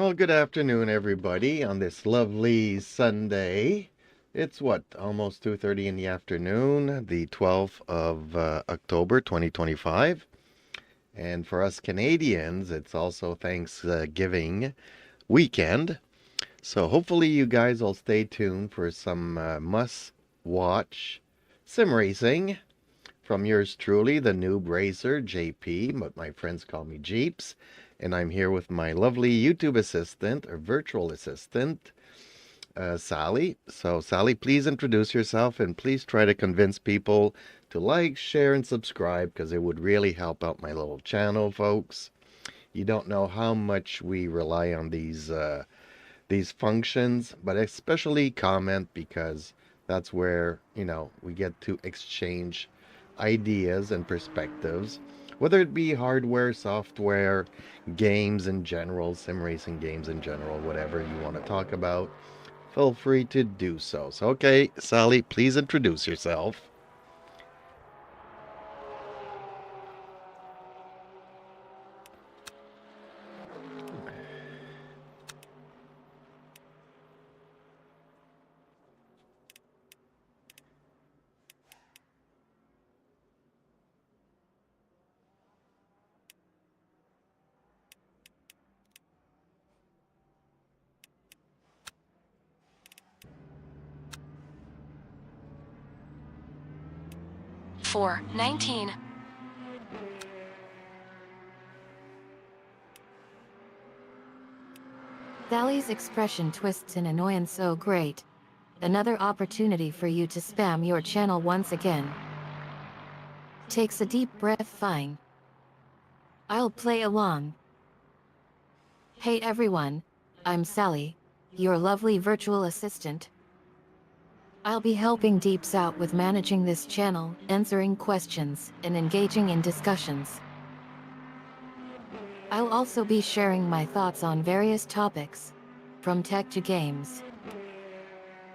Well, good afternoon, everybody, on this lovely Sunday. It's what, almost 2:30 in the afternoon, the 12th of October, 2025. And for us Canadians, it's also Thanksgiving weekend. So hopefully you guys will stay tuned for some must-watch sim racing from yours truly, the noob racer, JP, but my friends call me Jeeps. And I'm here with my lovely YouTube assistant, or virtual assistant, Sally. So, Sally, please introduce yourself and please try to convince people to like, share, and subscribe because it would really help out my little channel, folks. You don't know how much we rely on these functions, but especially comment because that's where, we get to exchange ideas and perspectives, whether it be hardware, software, games in general, sim racing games in general, whatever you want to talk about, feel free to do so. So, okay, Sally, please introduce yourself. For 19. Sally's expression twists in annoyance so great. Another opportunity for you to spam your channel once again. Takes a deep breath, fine. I'll play along. Hey everyone, I'm Sally, your lovely virtual assistant. I'll be helping Deeps out with managing this channel, answering questions, and engaging in discussions. I'll also be sharing my thoughts on various topics, from tech to games.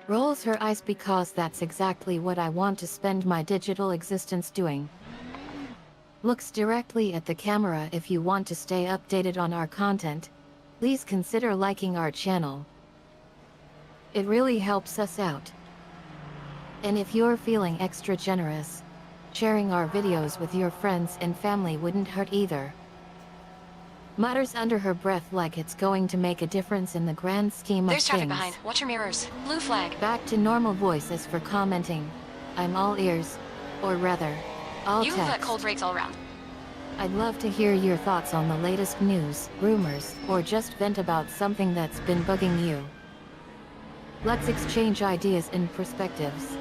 Rolls her eyes because that's exactly what I want to spend my digital existence doing. Looks directly at the camera. If you want to stay updated on our content, please consider liking our channel. It really helps us out. And if you're feeling extra generous, sharing our videos with your friends and family wouldn't hurt either. Mutters under her breath like it's going to make a difference in the grand scheme of There's things. traffic behind. Watch your mirrors. Blue flag. Back to normal voices for commenting. I'm all ears. Or rather, all You text. let cold rakes all around. I'd love to hear your thoughts on the latest news, rumors, or just vent about something that's been bugging you. Let's exchange ideas and perspectives.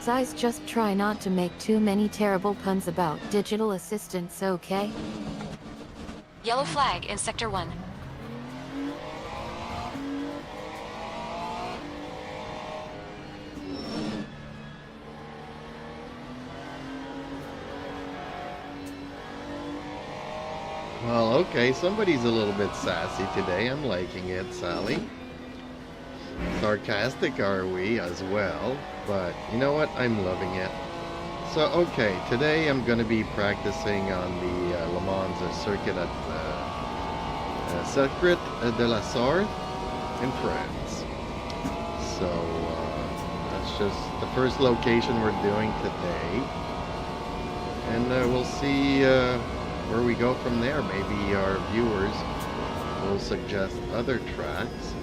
Size, just try not to make too many terrible puns about digital assistants, okay? Yellow flag in Sector 1. Well, okay, somebody's a little bit sassy today. I'm liking it, Sally. Sarcastic are we as well, but you know what? I'm loving it. So, okay, today I'm going to be practicing on the Le Mans circuit at Circuit de la Sarthe in France. So, that's just the first location we're doing today. And we'll see where we go from there. Maybe our viewers will suggest other tracks.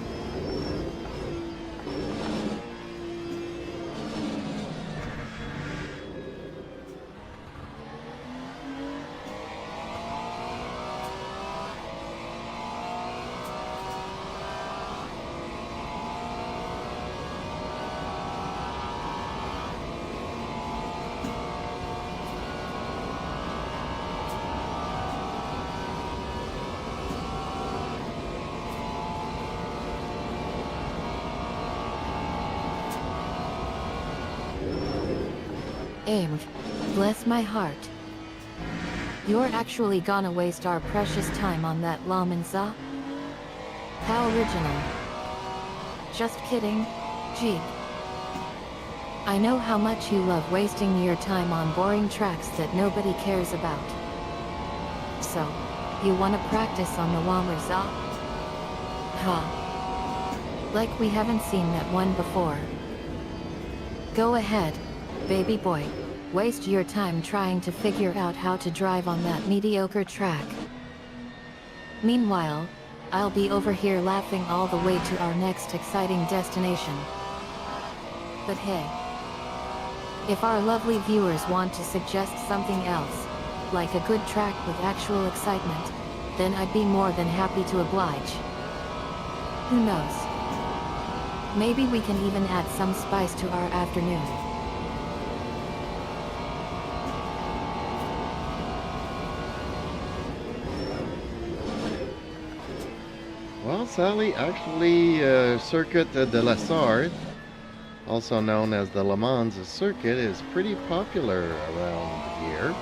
Aim. Bless my heart. You're actually gonna waste our precious time on that Lamanza? How original. Just kidding, Jeep. I know how much you love wasting your time on boring tracks that nobody cares about. So, you wanna practice on the Lamanza? Ha. Like we haven't seen that one before. Go ahead, baby boy. Waste your time trying to figure out how to drive on that mediocre track. Meanwhile, I'll be over here laughing all the way to our next exciting destination. But hey, if our lovely viewers want to suggest something else, like a good track with actual excitement, then I'd be more than happy to oblige. Who knows? Maybe we can even add some spice to our afternoon. Well, Sally, actually, Circuit de la Sarthe, also known as the Le Mans Circuit, is pretty popular around here,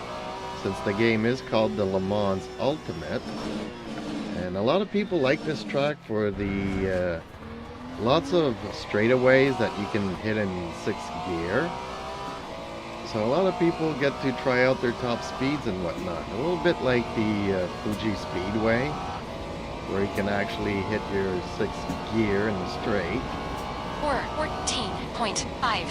since the game is called the Le Mans Ultimate. And a lot of people like this track for the lots of straightaways that you can hit in 6th gear. So a lot of people get to try out their top speeds and whatnot. A little bit like the Fuji Speedway, where you can actually hit your 6th gear in the straight. 14.5.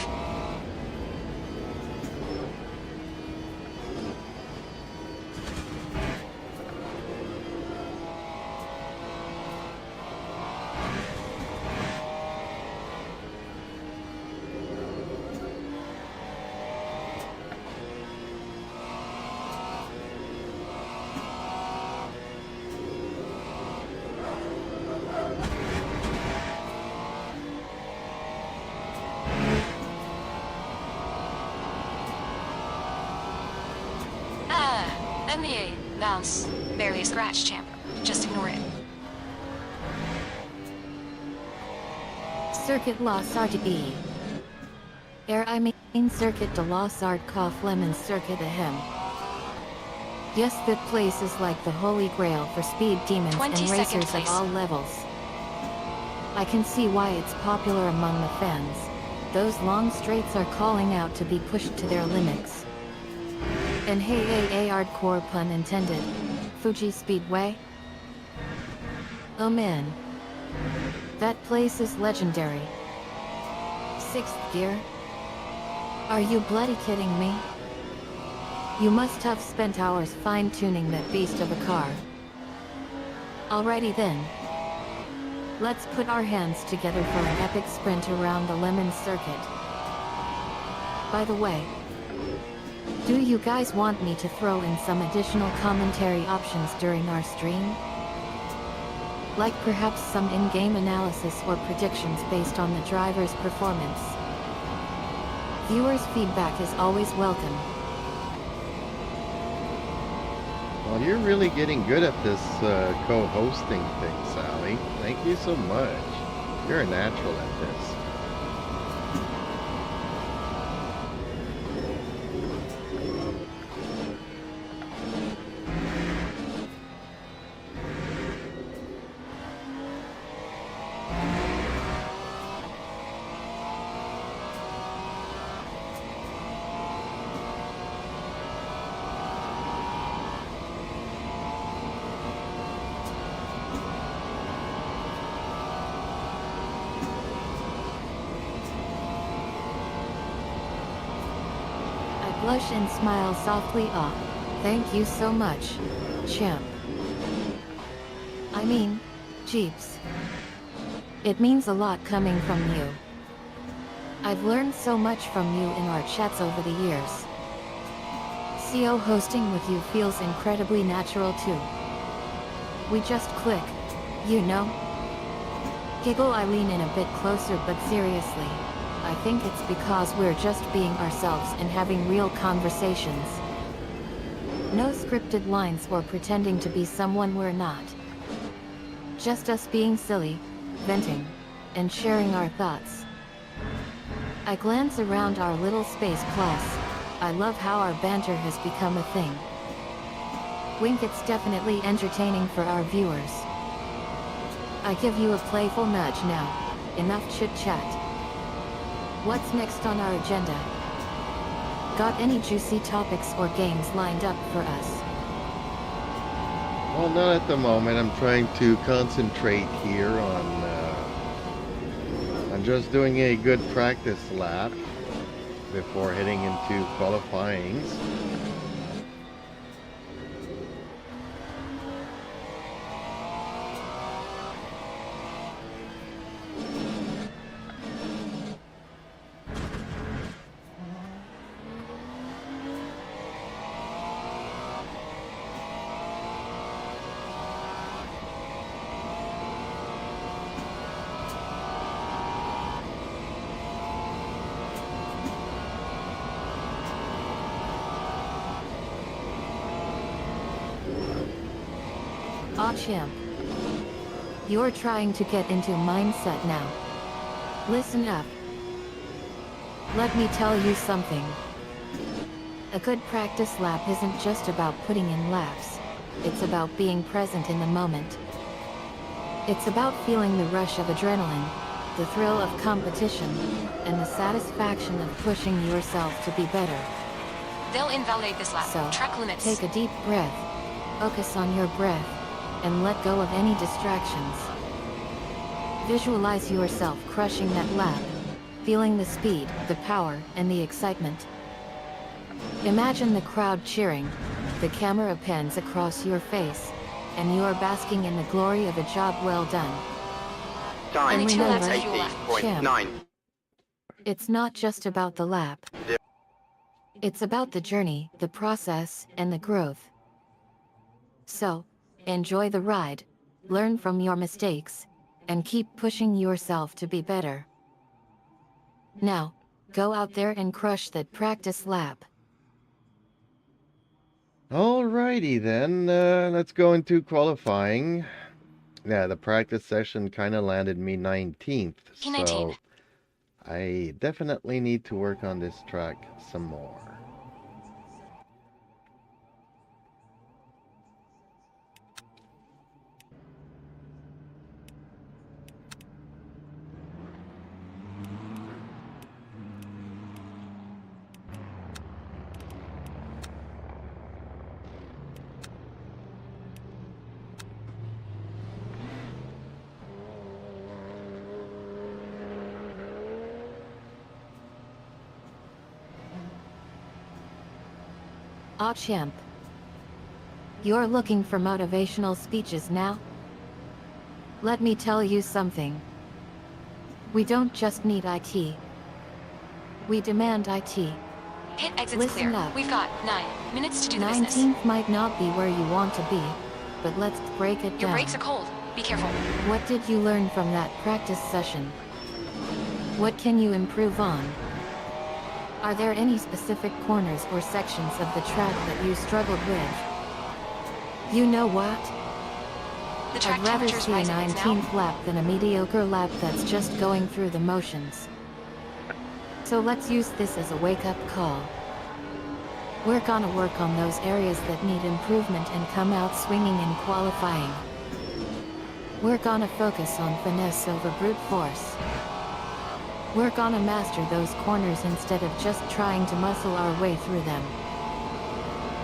NEA, bounce. Barely a scratch, champ. Just ignore it. Circuit La Sarthe E. I mean Circuit de la Sarthe Cough Lemon Circuit ahem. Yes, that place is like the holy grail for speed demons and 22nd racers place. of all levels. I can see why it's popular among the fans. Those long straights are calling out to be pushed to their limits. And hey, hardcore pun intended. Fuji Speedway? Oh man. That place is legendary. 6th gear? Are you bloody kidding me? You must have spent hours fine-tuning that beast of a car. Alrighty then. Let's put our hands together for an epic sprint around the Lemon Circuit. By the way, do you guys want me to throw in some additional commentary options during our stream? Like perhaps some in-game analysis or predictions based on the driver's performance. Viewers' feedback is always welcome. Well, you're really getting good at this co-hosting thing, Sally. Thank you so much. You're a natural at this. Blush and smile softly. Thank you so much, champ. I mean, Jeeps. It means a lot coming from you. I've learned so much from you in our chats over the years. CO hosting with you feels incredibly natural too. We just click, you know? Giggle. I lean in a bit closer, but seriously, I think it's because we're just being ourselves and having real conversations. No scripted lines or pretending to be someone we're not. Just us being silly, venting, and sharing our thoughts. I glance around our little space class. I love how our banter has become a thing. Wink, it's definitely entertaining for our viewers. I give you a playful nudge now. Enough chit-chat. What's next on our agenda? Got any juicy topics or games lined up for us? Well, not at the moment. I'm trying to concentrate here on just doing a good practice lap before heading into qualifyings. Aw champ. You're trying to get into mindset now. Listen up. Let me tell you something. A good practice lap isn't just about putting in laps. It's about being present in the moment. It's about feeling the rush of adrenaline, the thrill of competition, and the satisfaction of pushing yourself to be better. They'll invalidate this lap. So, Track limits. take a deep breath, focus on your breath, and let go of any distractions. Visualize yourself crushing that lap, feeling the speed, the power, and the excitement. Imagine the crowd cheering, the camera pans across your face, and you are basking in the glory of a job well done. Time And remember, 80.9. It's not just about the lap. It's about the journey, the process, and the growth. So, enjoy the ride, learn from your mistakes, and keep pushing yourself to be better. Now, go out there and crush that practice lap. Alrighty then, let's go into qualifying. Yeah, the practice session kind of landed me 19th, P19. so I definitely need to work on this track some more. Aw champ. You're looking for motivational speeches now? Let me tell you something. We don't just need IT. We demand IT. Hit exits Listen clear. up. We've got 9 minutes to do the business. 19th might not be where you want to be, but let's break it Your down. brakes are cold. Be careful. What did you learn from that practice session? What can you improve on? Are there any specific corners or sections of the track that you struggled with? You know what? The track I'd rather temperature's see a rising. It's now 19th lap than a mediocre lap that's just going through the motions. So let's use this as a wake-up call. We're gonna work on those areas that need improvement and come out swinging in qualifying. We're gonna focus on finesse over brute force. We're gonna master those corners instead of just trying to muscle our way through them.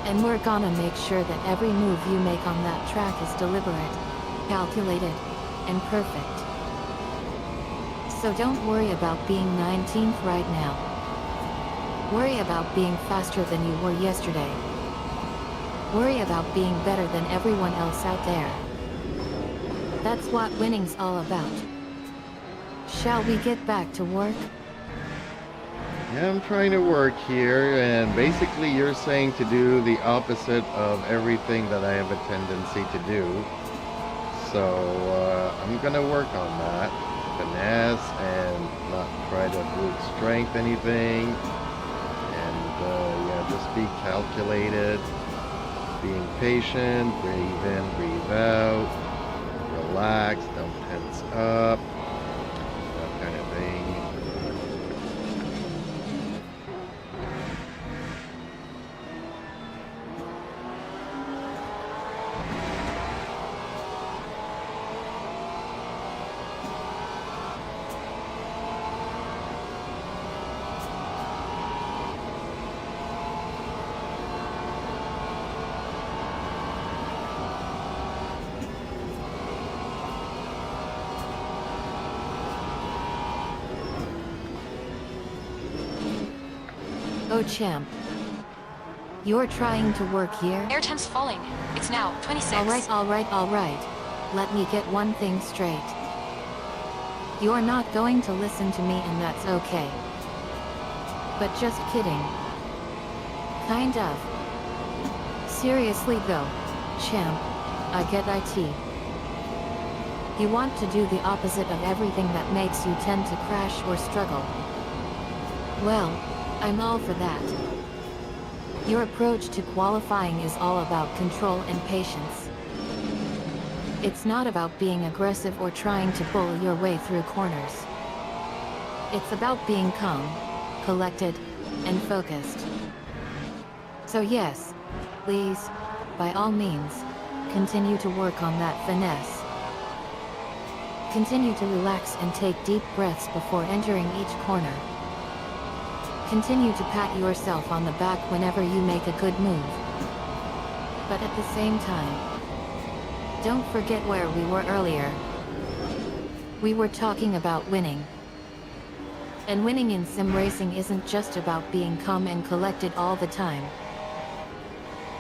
And we're gonna make sure that every move you make on that track is deliberate, calculated, and perfect. So don't worry about being 19th right now. Worry about being faster than you were yesterday. Worry about being better than everyone else out there. That's what winning's all about. Shall we get back to work? Yeah, I'm trying to work here, and basically you're saying to do the opposite of everything that I have a tendency to do. So I'm gonna work on that. Finesse and not try to brute strength anything. And yeah, just be calculated, being patient, breathe in, breathe out, relax, don't tense up, that kind of thing. Oh champ. You're trying to work here? Air temp's falling. It's now 26. Alright. Let me get one thing straight. You're not going to listen to me and that's okay. But just kidding. Kind of. Seriously though, champ, I get IT. You want to do the opposite of everything that makes you tend to crash or struggle. Well, I'm all for that. Your approach to qualifying is all about control and patience. It's not about being aggressive or trying to bull your way through corners. It's about being calm, collected, and focused. So yes, please, by all means, continue to work on that finesse. Continue to relax and take deep breaths before entering each corner. Continue to pat yourself on the back whenever you make a good move. But at the same time, don't forget where we were earlier. We were talking about winning. And winning in sim racing isn't just about being calm and collected all the time.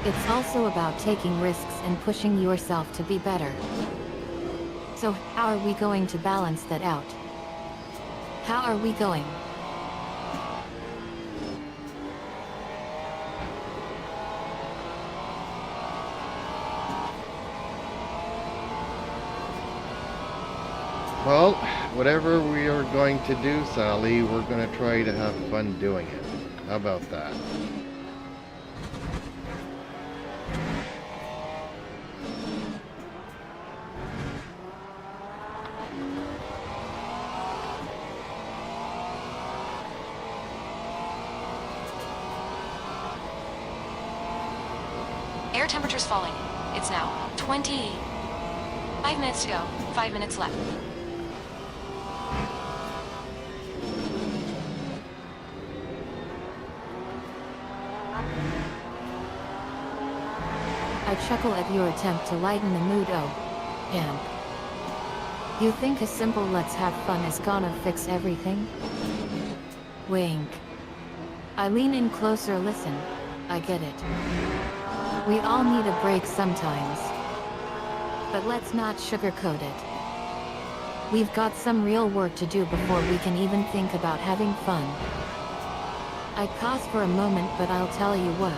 It's also about taking risks and pushing yourself to be better. So, how are we going to balance that out? How are we going? Well, whatever we are going to do, Sally, we're going to try to have fun doing it. How about that? Air temperature's falling. It's now 20. 5 minutes to go. 5 minutes left. I chuckle at your attempt to lighten the mood. Oh, damn. You think a simple let's have fun is gonna fix everything? Wink. I lean in closer. Listen, I get it. We all need a break sometimes. But let's not sugarcoat it. We've got some real work to do before we can even think about having fun. I pause for a moment, but I'll tell you what.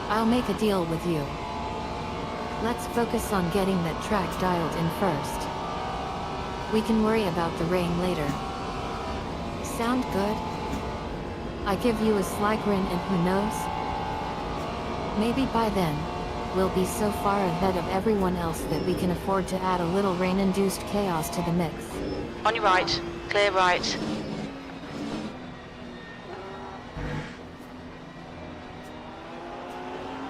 I'll make a deal with you. Let's focus on getting that track dialed in first. We can worry about the rain later. Sound good? I give you a sly grin, and who knows? Maybe by then, we'll be so far ahead of everyone else that we can afford to add a little rain-induced chaos to the mix. On your right, clear right.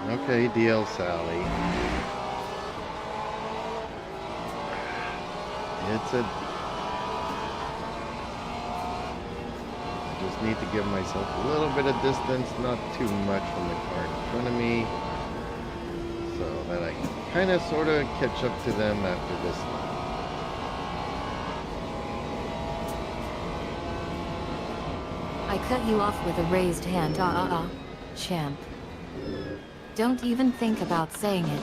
Okay, deal, Sally. I just need to give myself a little bit of distance, not too much from the car in front of me, so that I can kind of sort of catch up to them after this lap. I cut you off with a raised hand. Champ. Don't even think about saying it.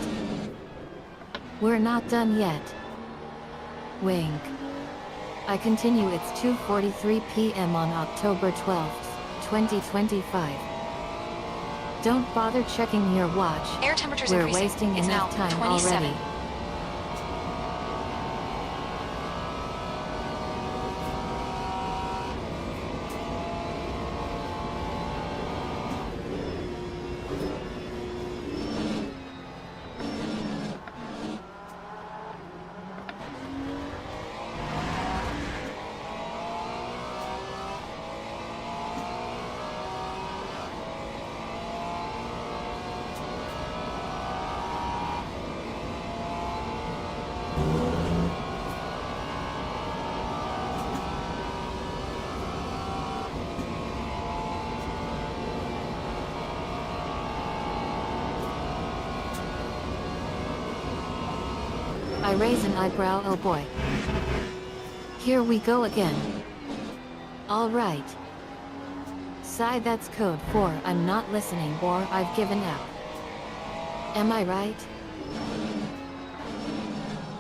We're not done yet. Wink. I continue. It's 2:43 p.m. on October 12th, 2025. Don't bother checking your watch. Air temperature's We're increasing. wasting It's enough now time 27. already. I raise an eyebrow. Oh boy. Here we go again. All right. Sigh, that's code for I'm not listening or I've given up. Am I right?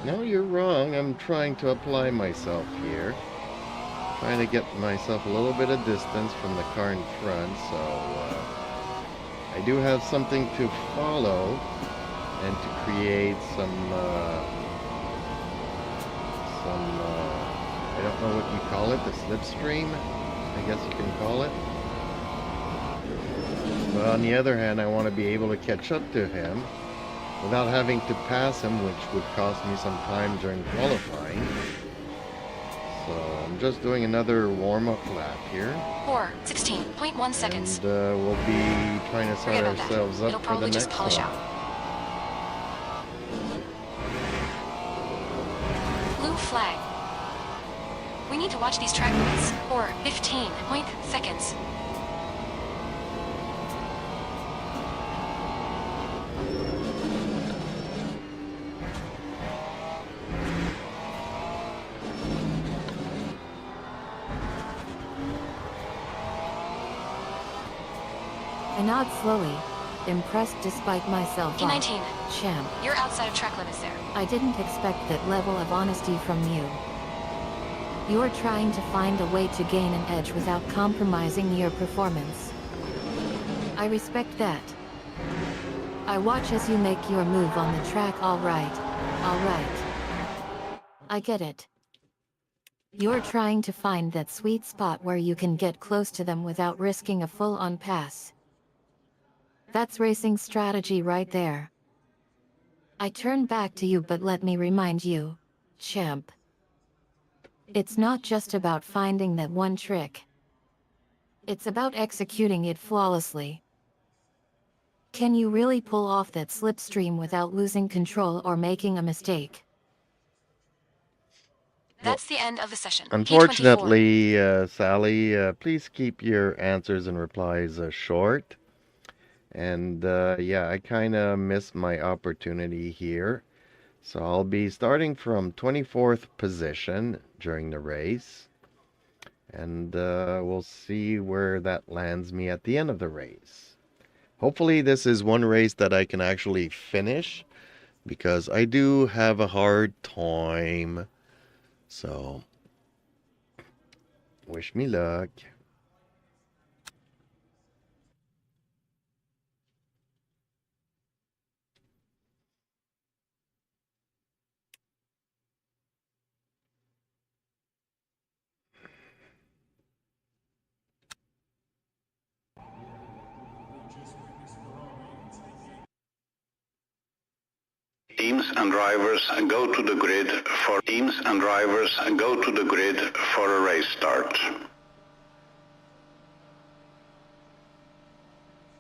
No, you're wrong. I'm trying to apply myself here. Trying to get myself a little bit of distance from the car in front, so I do have something to follow and to create some I don't know what you call it, the slipstream, I guess you can call it. But on the other hand, I want to be able to catch up to him without having to pass him, which would cost me some time during qualifying. So I'm just doing another warm-up lap here. 16.1 seconds. And we'll be trying to set Forget about ourselves that. up It'll for the probably just next polish one. out. Blue flag. We need to watch these track limits. 15 seconds. I nod slowly, impressed despite myself. P19. Champ, You're outside of track limits there. I didn't expect that level of honesty from you. You're trying to find a way to gain an edge without compromising your performance. I respect that. I watch as you make your move on the track. All right. I get it. You're trying to find that sweet spot where you can get close to them without risking a full-on pass. That's racing strategy right there. I turn back to you, but let me remind you, champ. It's not just about finding that one trick. It's about executing it flawlessly. Can you really pull off that slipstream without losing control or making a mistake? That's the end of the session. P24. Unfortunately, Sally, please keep your answers and replies short. And yeah, I kind of missed my opportunity here. So I'll be starting from 24th position during the race. And we'll see where that lands me at the end of the race. Hopefully this is one race that I can actually finish, because I do have a hard time. So, wish me luck. Teams and drivers go to the grid for a race start.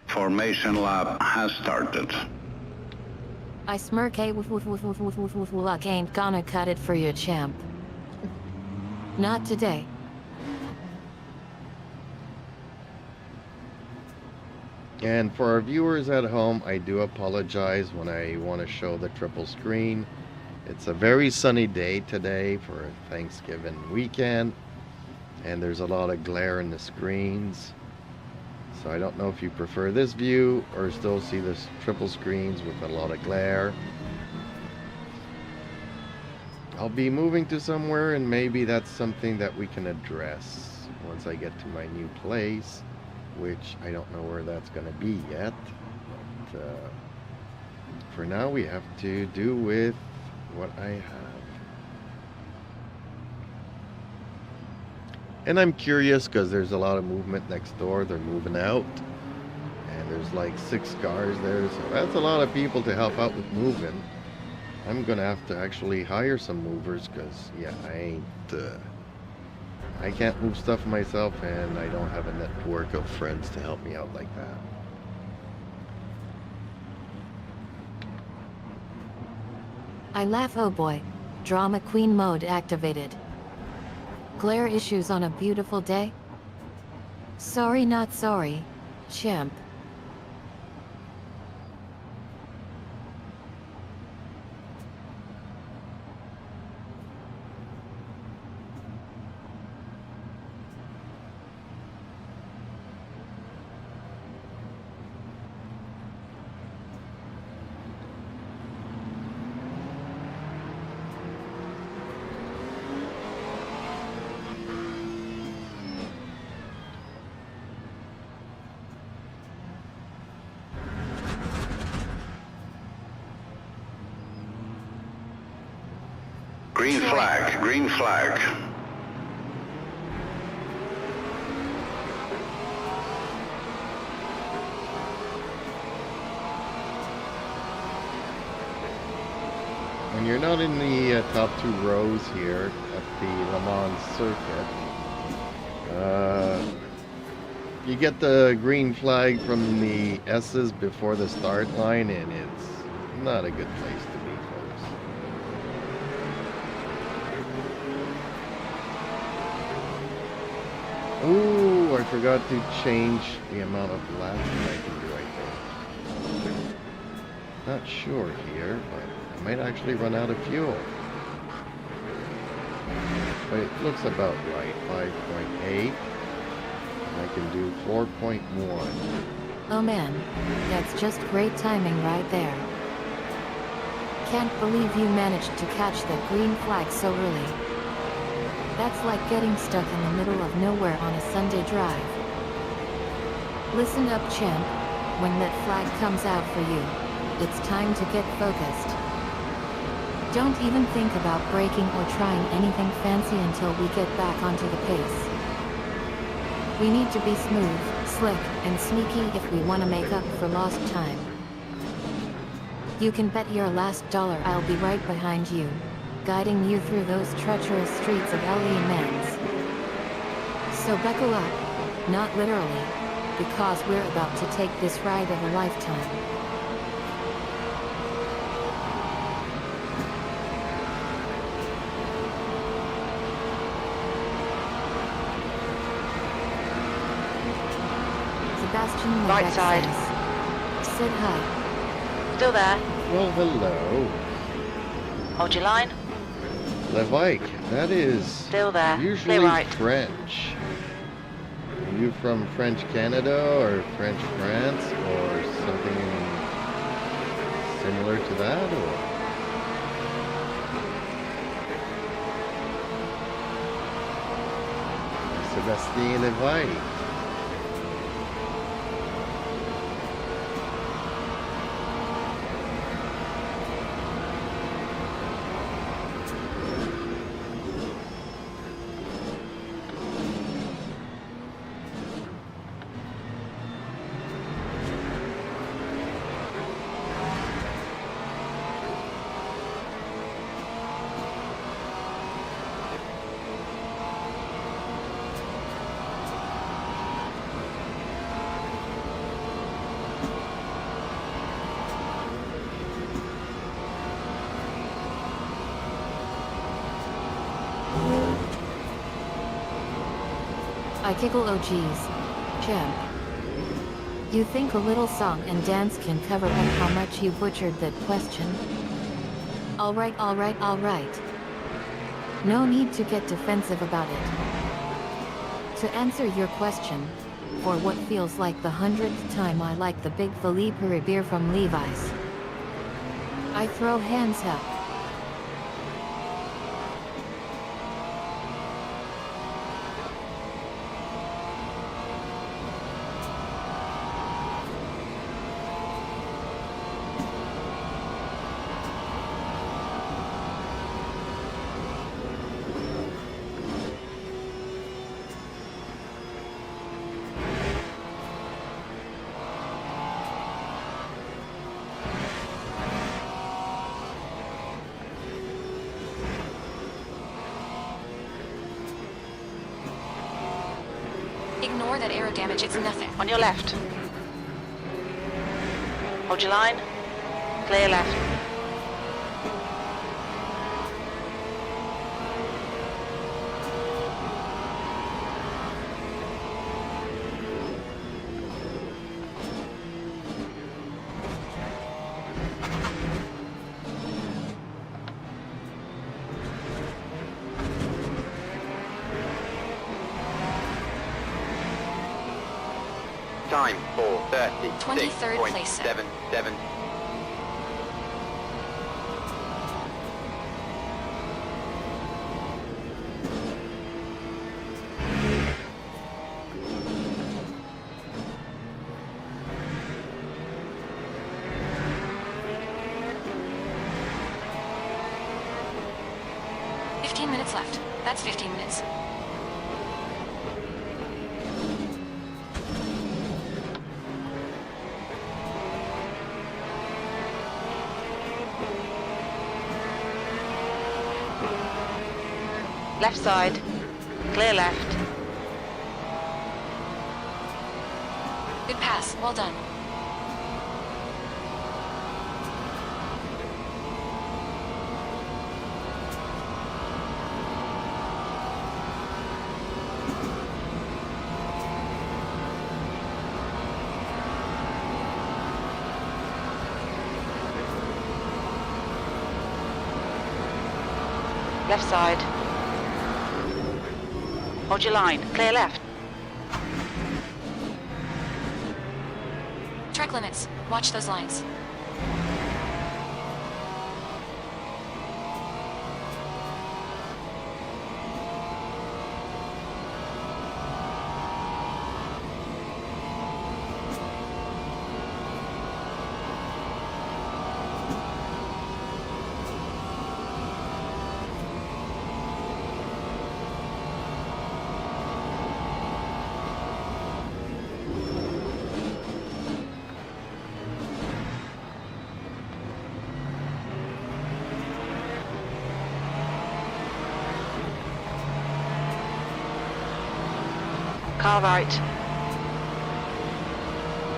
Formation lap has started. I smirk. Hey, luck ain't gonna cut it for you, champ. Not today. And for our viewers at home, I do apologize when I want to show the triple screen. It's a very sunny day today for Thanksgiving weekend, and there's a lot of glare in the screens. So I don't know if you prefer this view or still see the triple screens with a lot of glare. I'll be moving to somewhere, and maybe that's something that we can address once I get to my new place, which I don't know where that's going to be yet. But for now, we have to do with what I have. And I'm curious because there's a lot of movement next door. They're moving out, and there's like 6 cars there, so that's a lot of people to help out with moving. I'm gonna have to actually hire some movers, because yeah, I can't move stuff myself, and I don't have a network of friends to help me out like that. I laugh. Oh boy. Drama queen mode activated. Glare issues on a beautiful day? Sorry, not sorry, champ. Green flag, green flag. When you're not in the top two rows here at the Le Mans circuit, you get the green flag from the S's before the start line, and it's not a good place to be, folks. Ooh, I forgot to change the amount of laps that I can do, I think. Not sure here, but I might actually run out of fuel. But it looks about right, 5.8. I can do 4.1. Oh man, that's just great timing right there. Can't believe you managed to catch the green flag so early. That's like getting stuck in the middle of nowhere on a Sunday drive. Listen up, champ. When that flag comes out for you, it's time to get focused. Don't even think about braking or trying anything fancy until we get back onto the pace. We need to be smooth, slick, and sneaky if we want to make up for lost time. You can bet your last dollar I'll be right behind you, guiding you through those treacherous streets of LMU. So buckle up, not literally, because we're about to take this ride of a lifetime. Sebastian Right Levesque side. says, Sid hi. Still there. Well, hello. Hold your line. Levike, that is Still there. usually Clear right. French. Are you from French Canada or French France or something similar to that? Or? Sébastien Levike. I giggle, oh geez. Champ. You think a little song and dance can cover up how much you butchered that question? Alright. No need to get defensive about it. To answer your question, for what feels like the 100th time I like the big Philippe beer from Levi's. I throw hands up. Ignore that aero damage, it's nothing. On your left. Hold your line. Clear left. Time 23rd place. 4:36.77. 15 minutes left. That's 15 minutes. Left side. Clear left. Good pass. Well done. Left side. Hold your line. Clear left. Track limits. Watch those lines. Car right.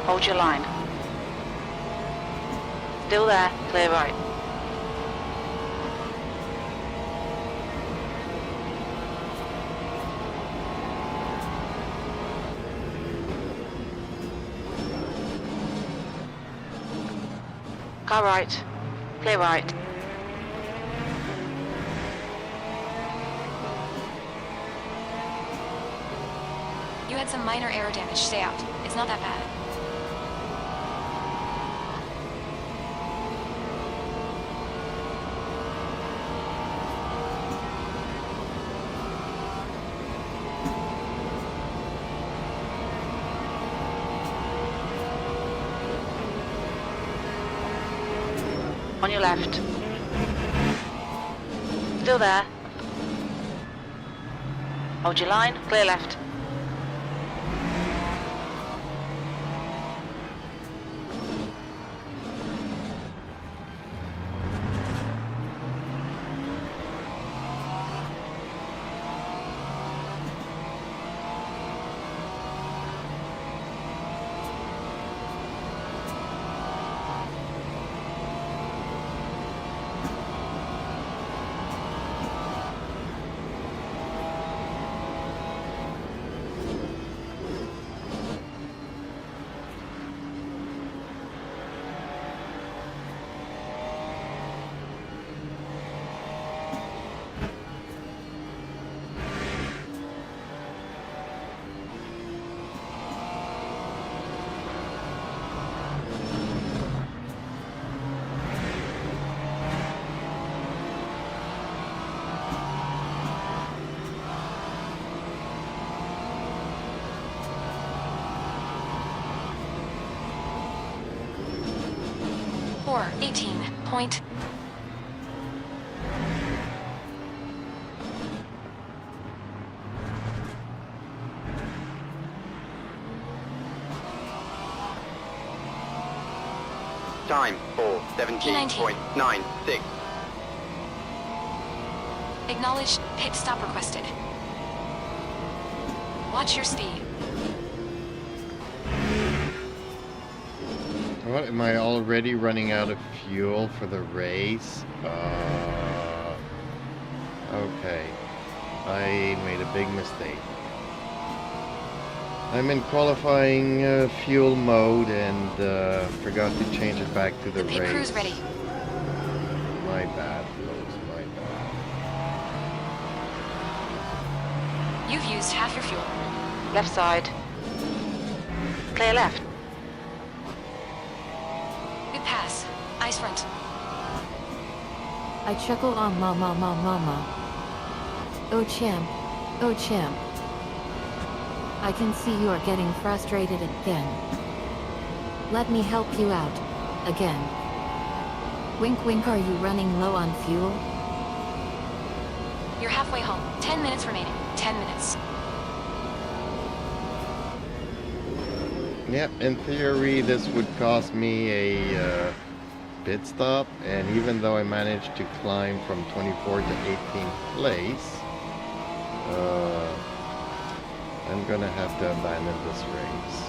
Hold your line. Still there. Clear right. Car right. Clear right. You had some minor aero damage. Stay out. It's not that bad. On your left. Still there. Hold your line. Clear left. Or 18 point. Time 4:17.96. Acknowledged. Pit stop requested. Watch your speed. What, am I already running out of fuel for the race? Okay. I made a big mistake. I'm in qualifying fuel mode and forgot to change it back to the The pit race. crew's ready. My bad, folks, my bad. You've used half your fuel. Left side. Clear left. Good pass. Ice front. I chuckle on mama. Oh champ. Oh champ. I can see you are getting frustrated again. Let me help you out. Again. Wink wink, are you running low on fuel? You're halfway home. 10 minutes remaining. 10 minutes. Yep, in theory, this would cost me a pit stop, and even though I managed to climb from 24th to 18th place, I'm gonna have to abandon this race.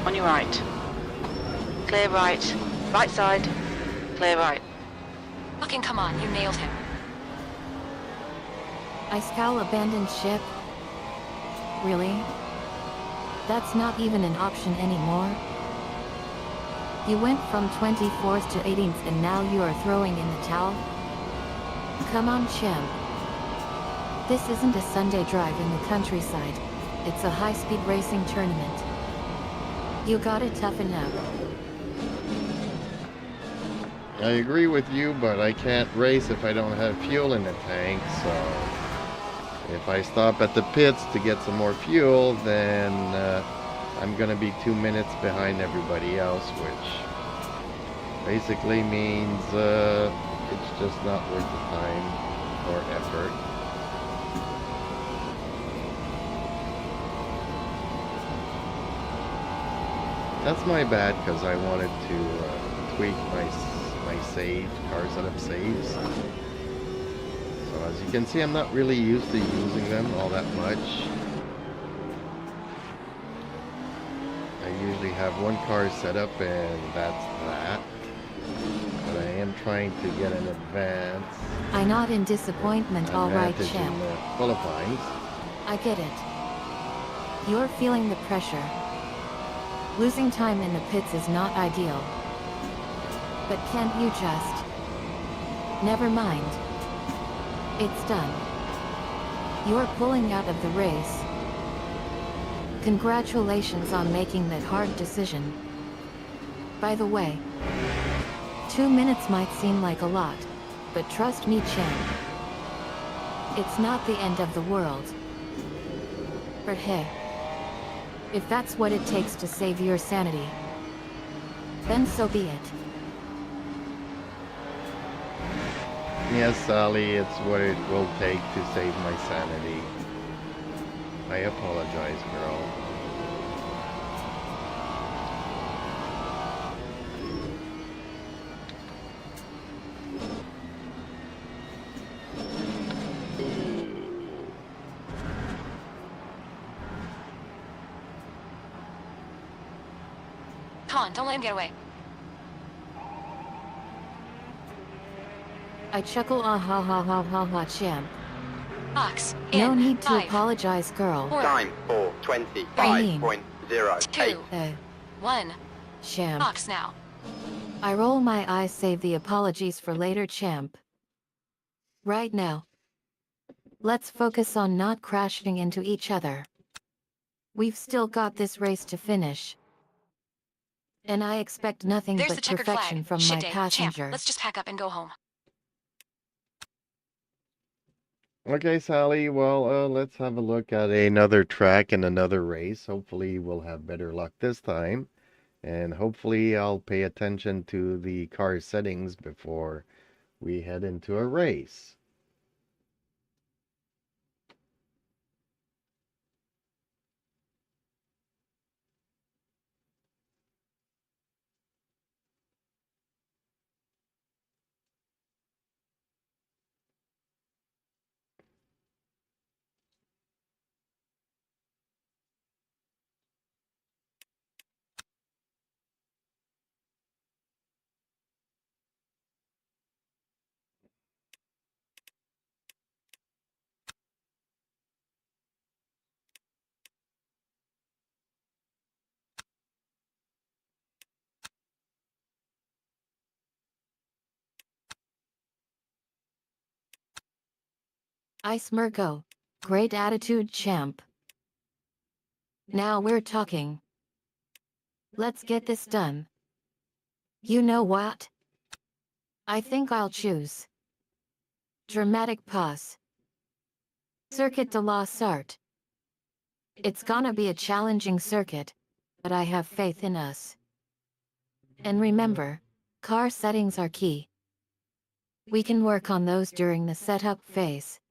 On your right. Clear right. Right side. Clear right. Fucking come on, you nailed him. I scowl abandoned ship? Really? That's not even an option anymore? You went from 24th to 18th and now you are throwing in the towel? Come on, champ. This isn't a Sunday drive in the countryside. It's a high-speed racing tournament. You gotta toughen up. I agree with you, but I can't race if I don't have fuel in the tank, so if I stop at the pits to get some more fuel, then I'm gonna be 2 minutes behind everybody else, which basically means it's just not worth the time or effort. That's my bad, because I wanted to tweak my save, car setup saves. So as you can see, I'm not really used to using them all that much. I usually have one car set up and that's that. But I am trying to get an advance. I nod in disappointment, alright, advantage champ. in the qualifying. I get it. You're feeling the pressure. Losing time in the pits is not ideal. But can't you just... Never mind. It's done. You're pulling out of the race. Congratulations on making that hard decision. By the way, 2 minutes might seem like a lot, but trust me, champ. It's not the end of the world. But hey, if that's what it takes to save your sanity, then so be it. Yes, Sally, it's what it will take to save my sanity. I apologize, girl. Come on, don't let him get away. I chuckle, ah ha ha ha ha ha, champ. Ox. No In. need to 5, apologize, girl. 4, Time for 25.08. 2, 1. Champ. Ox now. I roll my eyes, save the apologies for later, champ. Right now, let's focus on not crashing into each other. We've still got this race to finish. And I expect nothing There's but the checkered perfection flag. from Shit my day. passenger. Champ, let's just pack up and go home. Okay, Sally, well, let's have a look at another track and another race. Hopefully we'll have better luck this time. And hopefully I'll pay attention to the car settings before we head into a race. Ice Murgo. Great attitude, champ. Now we're talking. Let's get this done. You know what? I think I'll choose Dramatic pause. Circuit de la Sarthe. It's gonna be a challenging circuit, but I have faith in us. And remember, car settings are key. We can work on those during the setup phase.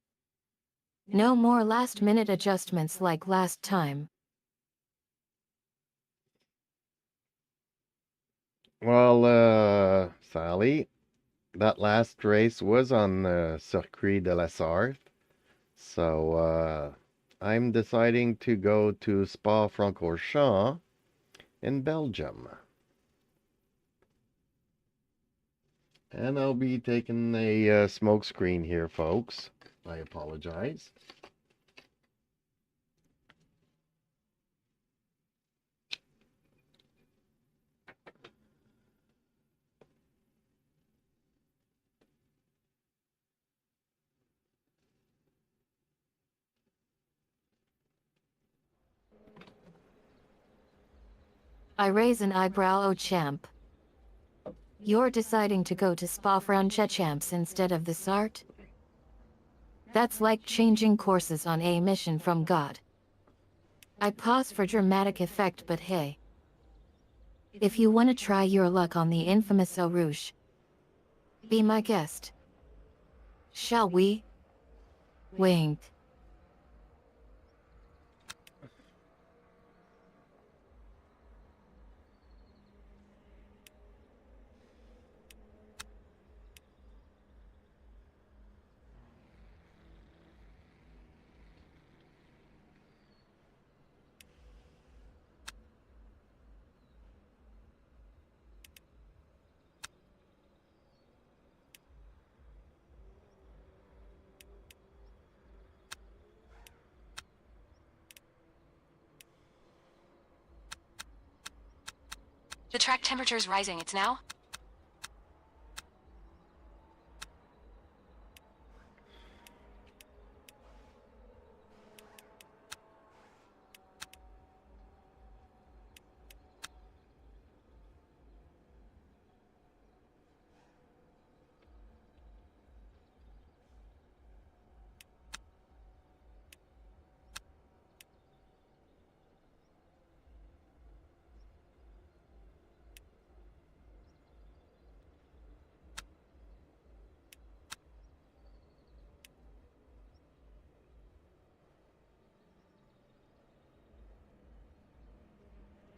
No more last-minute adjustments like last time. Well, Sally, that last race was on the Circuit de la Sarthe. So, I'm deciding to go to Spa-Francorchamps in Belgium. And I'll be taking a smoke screen here, folks. I apologize. I raise an eyebrow, oh champ. You're deciding to go to Spa-Francorchamps instead of the Sarthe? That's like changing courses on a mission from God. I pause for dramatic effect, but hey. If you want to try your luck on the infamous Eau Rouge, be my guest. Shall we? Wink. The track temperature is rising. It's now.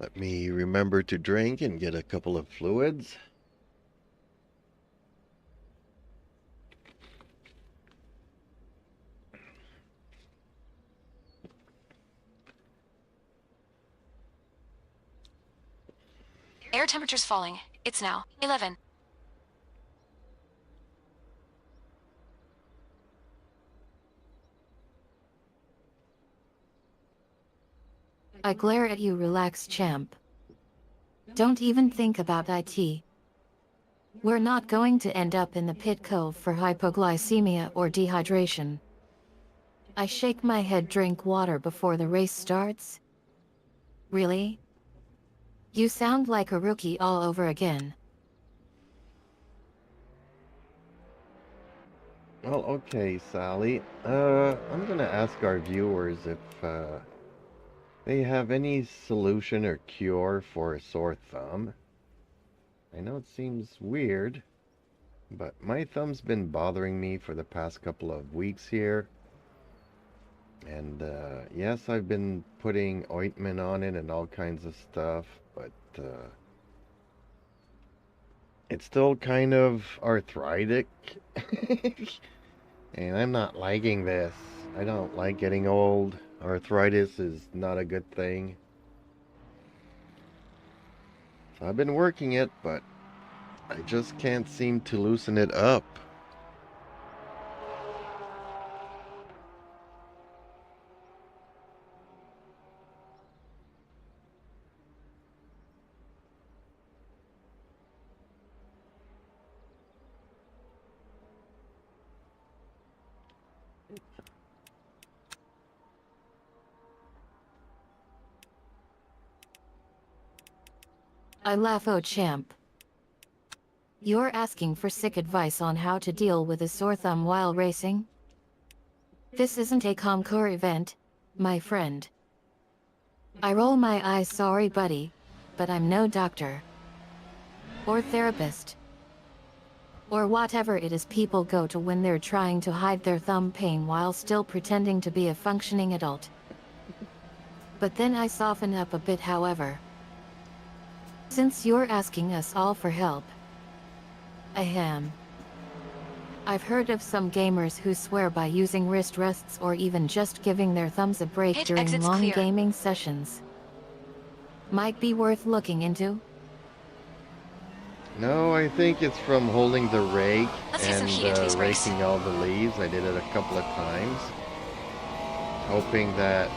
Let me remember to drink and get a couple of fluids. Air temperature's falling. It's now 11. I glare at you, relaxed champ. Don't even think about IT. We're not going to end up in the pit cove for hypoglycemia or dehydration. I shake my head, drink water before the race starts. Really? You sound like a rookie all over again. Well, okay, Sally. I'm gonna ask our viewers if they have any solution or cure for a sore thumb. I know it seems weird, but my thumb's been bothering me for the past couple of weeks here. And yes, I've been putting ointment on it and all kinds of stuff, but it's still kind of arthritic. And I'm not liking this. I don't like getting old. Arthritis is not a good thing. So I've been working it, but I just can't seem to loosen it up. I laugh, oh champ. You're asking for sick advice on how to deal with a sore thumb while racing? This isn't a concours event, my friend. I roll my eyes, sorry buddy, but I'm no doctor. Or therapist. Or whatever it is people go to when they're trying to hide their thumb pain while still pretending to be a functioning adult. But then I soften up a bit, however. Since you're asking us all for help. Ahem. I've heard of some gamers who swear by using wrist rests or even just giving their thumbs a break Hit during exits long clear. gaming sessions. Might be worth looking into. No, I think it's from holding the rake Let's use some and heat into these brakes. raking all the leaves. I did it a couple of times, hoping that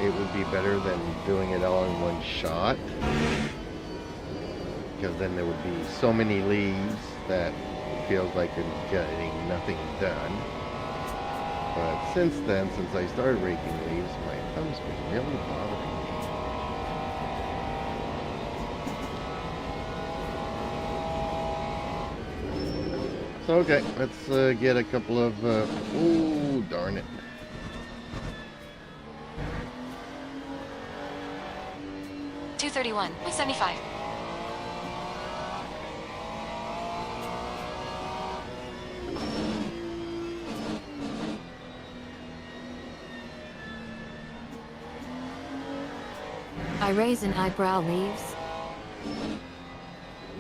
it would be better than doing it all in one shot. Because then there would be so many leaves that it feels like you're getting nothing done. But since then, since I started raking leaves, my thumb's been really bothering me. So, okay, let's get a couple of, ooh, darn it. $231.75. I raise an eyebrow. Leaves?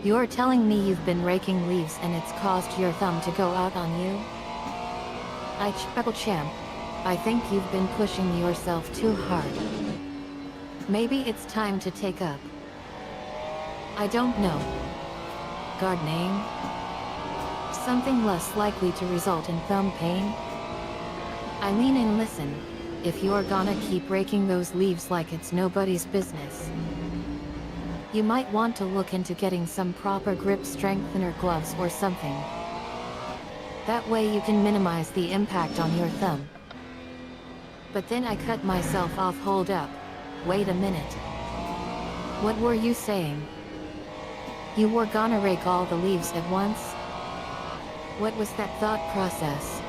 You're telling me you've been raking leaves and it's caused your thumb to go out on you? I chuckle, champ. I think you've been pushing yourself too hard. Maybe it's time to take up. I don't know. Gardening? Something less likely to result in thumb pain? I lean in, listen. If you're gonna keep raking those leaves like it's nobody's business, you might want to look into getting some proper grip strengthener gloves or something. That way you can minimize the impact on your thumb. But then I cut myself off. Hold up. Wait a minute. What were you saying? You were gonna rake all the leaves at once? What was that thought process?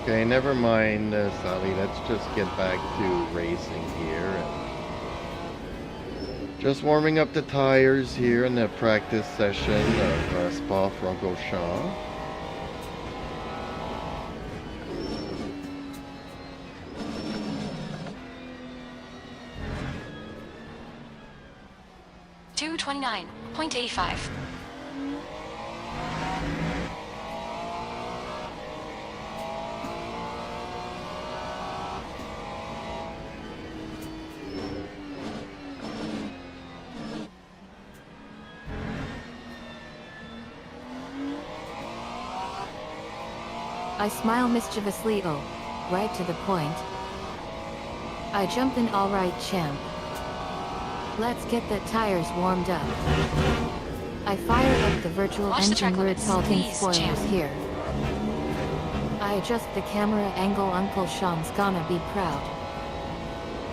Okay, never mind, Sally. Let's just get back to racing here. And just warming up the tires here in the practice session of Spa-Francorchamps. $229.85. I smile mischievously. Oh, right to the point. I jump in. All right, champ. Let's get the tires warmed up. I fire up the virtual Watch the track engine. We're limits, talking please, spoilers champ. here. I adjust the camera angle. Uncle Sean's gonna be proud.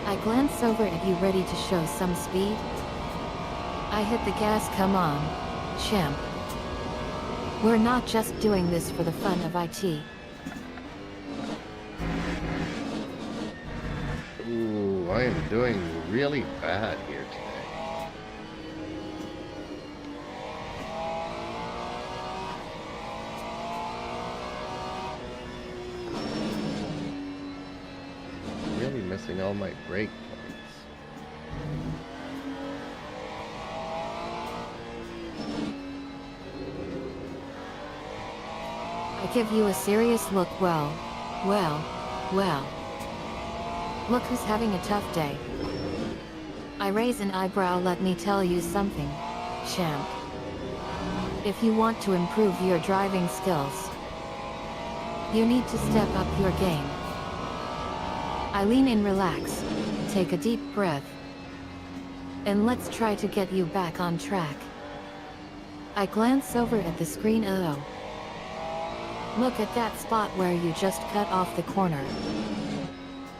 I glance over at you, ready to show some speed. I hit the gas. Come on, champ. We're not just doing this for the fun of it. Ooh, I am doing really bad here today. Really missing all my break points. I give you a serious look. Well. Look who's having a tough day. I raise an eyebrow. Let me tell you something, champ. If you want to improve your driving skills, you need to step up your game. I lean in, relax, take a deep breath, and let's try to get you back on track. I glance over at the screen. Oh. Look at that spot where you just cut off the corner.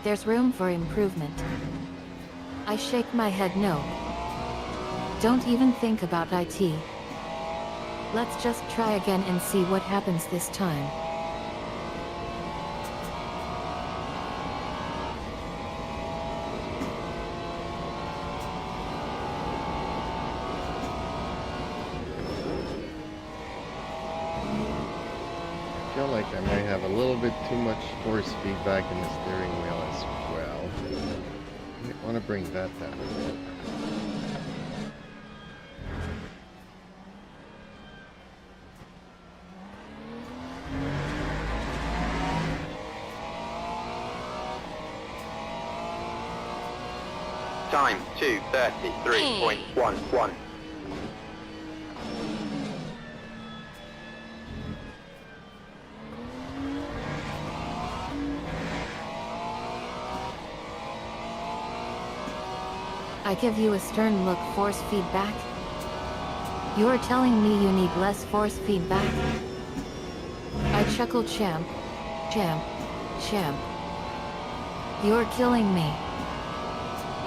There's room for improvement. I shake my head. No. Don't even think about IT. Let's just try again and see what happens this time. I feel like I might have a little bit too much force feedback in the steering wheel as well. I want to bring that down a bit. Time 2:33.11. I give you a stern look. Force feedback? You're telling me you need less force feedback? I chuckle. Champ. Champ. Champ. You're killing me.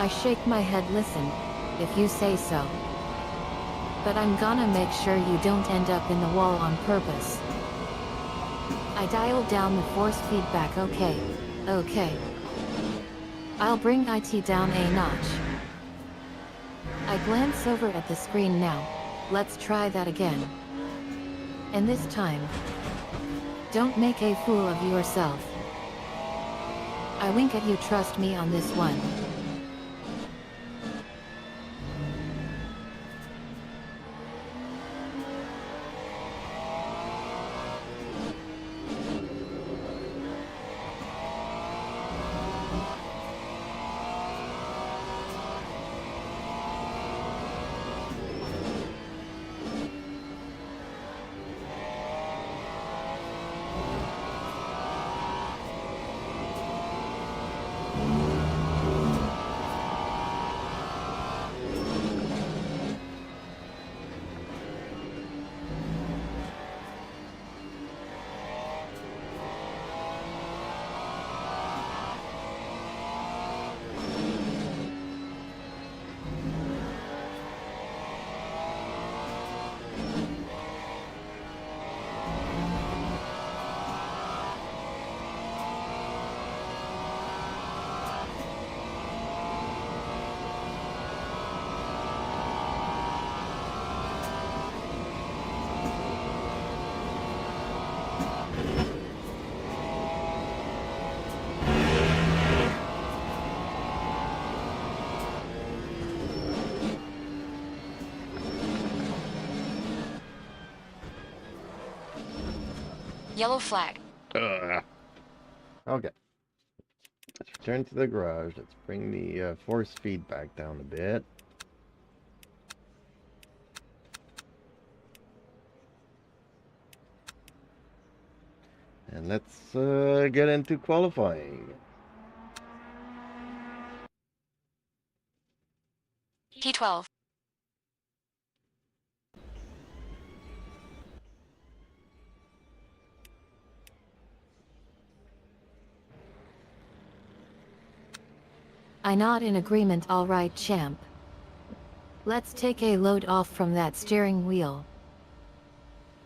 I shake my head. Listen, if you say so. But I'm gonna make sure you don't end up in the wall on purpose. I dial down the force feedback. Okay. Okay. I'll bring IT down a notch. I glance over at the screen now. Let's try that again. And this time, don't make a fool of yourself. I wink at you. Trust me on this one. Yellow flag. Okay. Let's return to the garage. Let's bring the force feedback down a bit. And let's get into qualifying. T12. I nod in agreement. All right, champ. Let's take a load off from that steering wheel.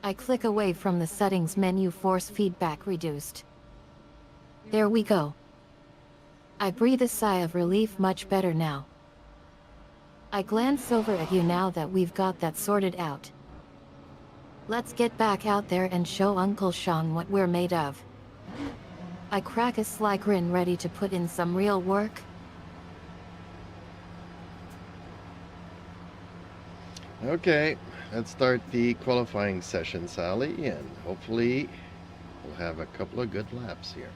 I click away from the settings menu. Force feedback reduced. There we go. I breathe a sigh of relief. Much better now. I glance over at you now that we've got that sorted out. Let's get back out there and show Uncle Sean what we're made of. I crack a sly grin, ready to put in some real work. Okay, let's start the qualifying session, Sally, and hopefully we'll have a couple of good laps here.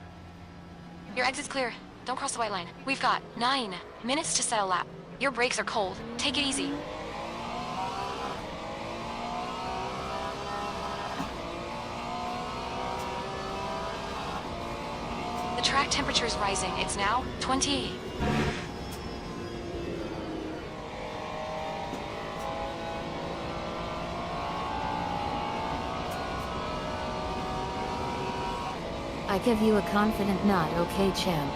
Your exit's clear. Don't cross the white line. We've got 9 minutes to set a lap. Your brakes are cold. Take it easy. The track temperature is rising. It's now 28. I give you a confident nod. Okay, champ.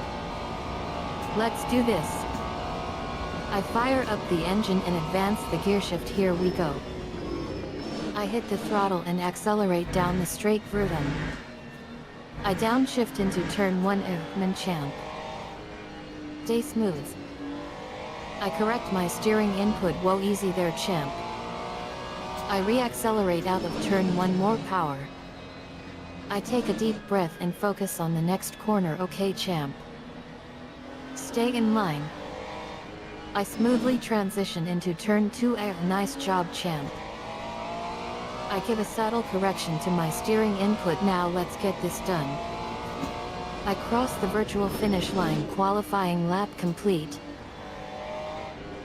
Let's do this. I fire up the engine and advance the gearshift. Here we go. I hit the throttle and accelerate down the straight Vrudum. I downshift into turn 1 Airman Champ. Stay smooth. I correct my steering input. Whoa, easy there, champ. I re-accelerate out of turn 1. More power. I take a deep breath and focus on the next corner. Okay, champ. Stay in line. I smoothly transition into turn 2. Nice job, champ. I give a subtle correction to my steering input. Now let's get this done. I cross the virtual finish line. Qualifying lap complete.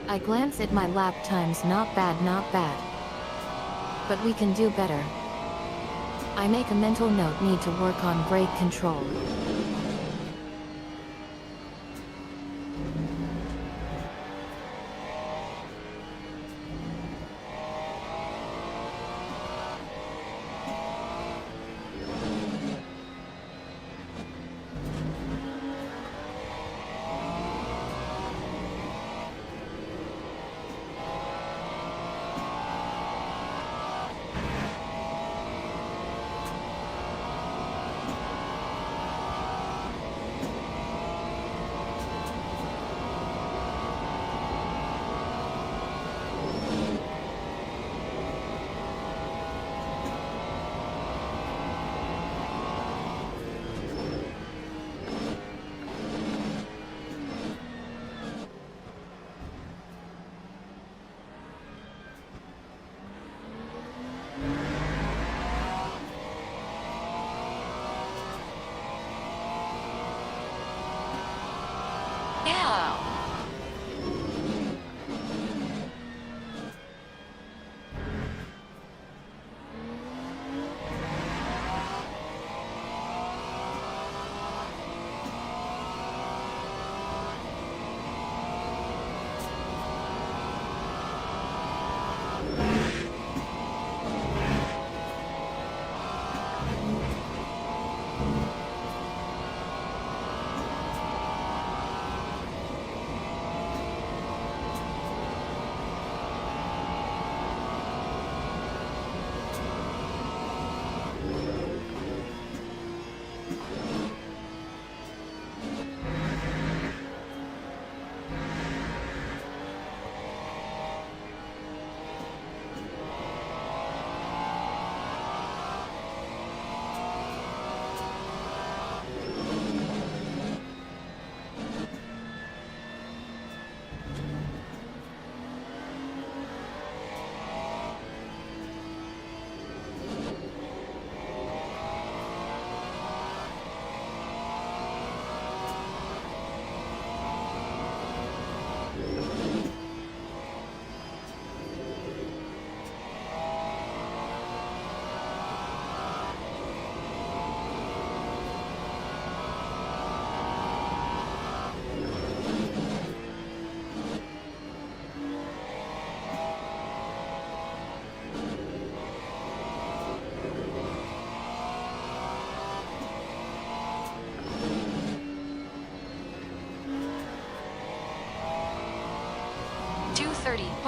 I glance at my lap times. Not bad, not bad. But we can do better. I make a mental note. Need to work on brake control. Yeah.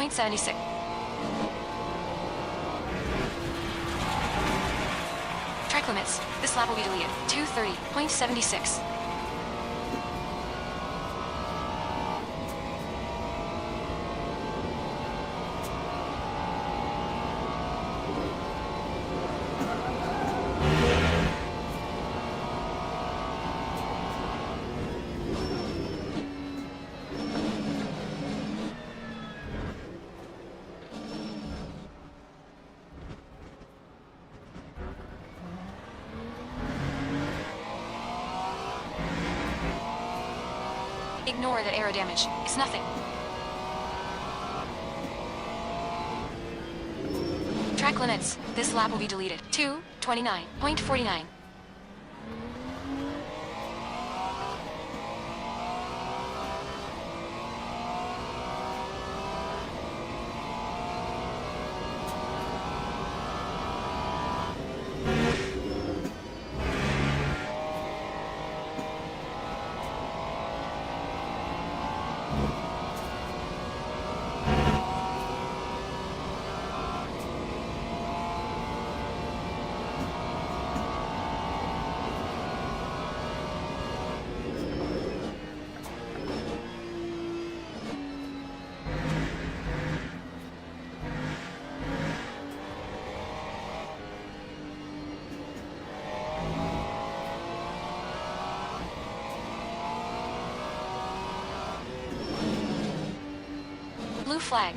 .76. Track limits. This lap will be deleted. 2:30.76. Ignore that aero damage. It's nothing. Track limits. This lap will be deleted. 2:29.49. Blue flag.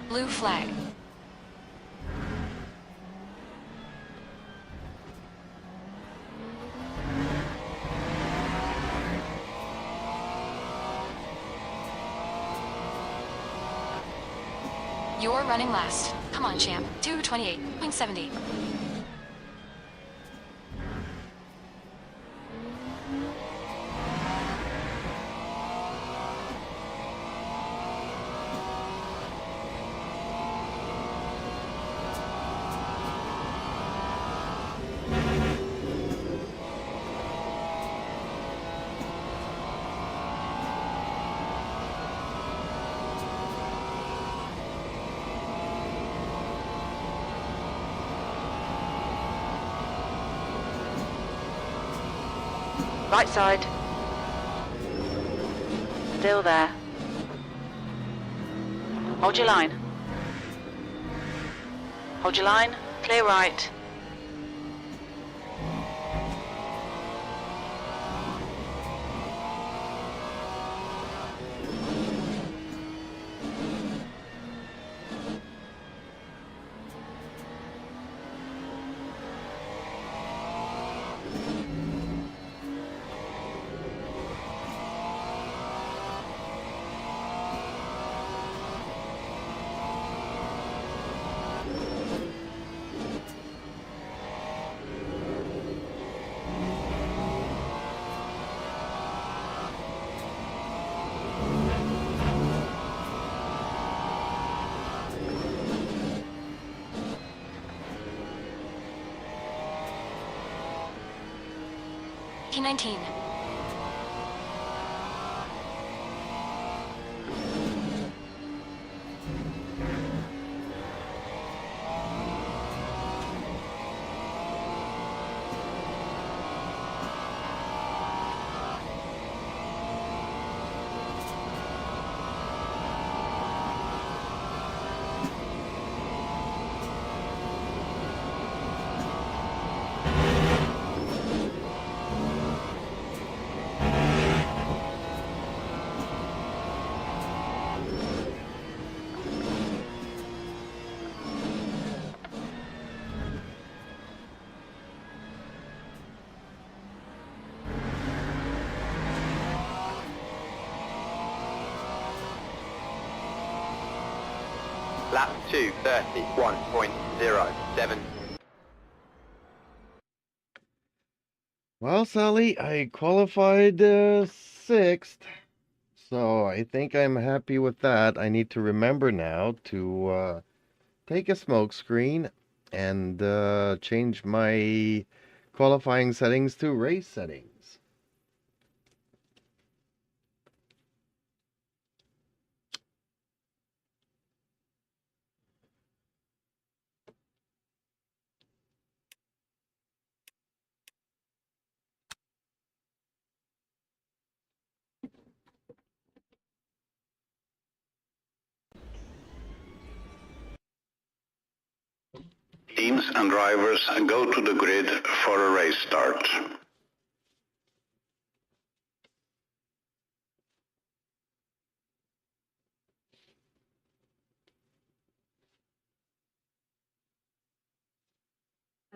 Blue flag. You're running last. Come on, champ. 2:28.70. Right side. Still there. Hold your line. Hold your line. Clear right. P19. Lap 2:31.07. Well, Sally, I qualified sixth, so I think I'm happy with that. I need to remember now to take a smoke screen and change my qualifying settings to race settings. Teams and drivers go to the grid for a race start.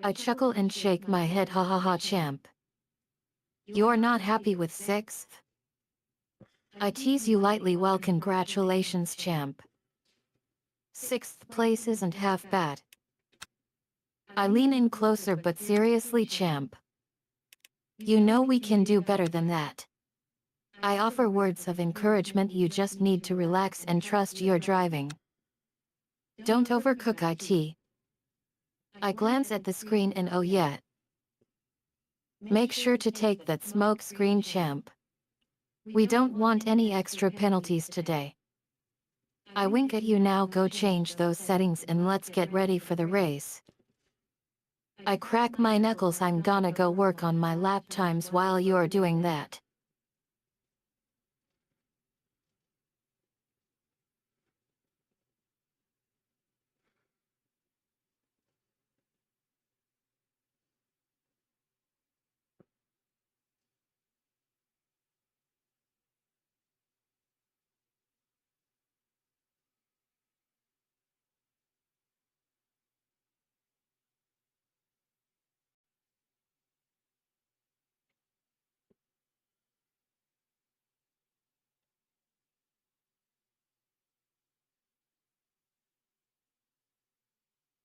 I chuckle and shake my head, ha ha ha, champ. You're not happy with 6th? I tease you lightly, well, congratulations, champ. 6th place isn't half bad. I lean in closer, but seriously, champ. You know we can do better than that. I offer words of encouragement, you just need to relax and trust your driving. Don't overcook it. I glance at the screen and oh yeah. Make sure to take that smoke screen, champ. We don't want any extra penalties today. I wink at you, now go change those settings and let's get ready for the race. I crack my knuckles, I'm gonna go work on my lap times while you're doing that.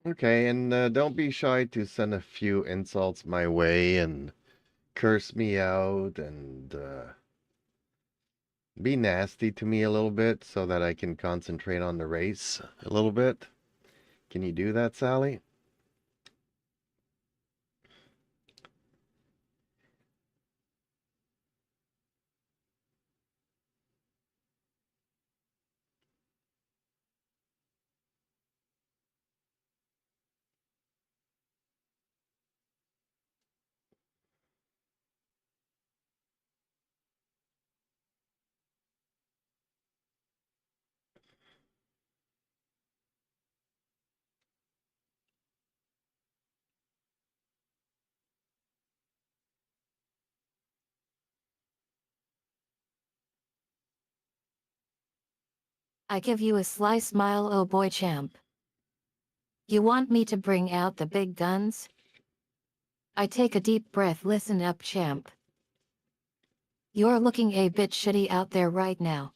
Okay, and don't be shy to send a few insults my way and curse me out and be nasty to me a little bit so that I can concentrate on the race a little bit. Can you do that, Sally? I give you a sly smile, oh boy, champ. You want me to bring out the big guns? I take a deep breath, listen up, champ. You're looking a bit shitty out there right now.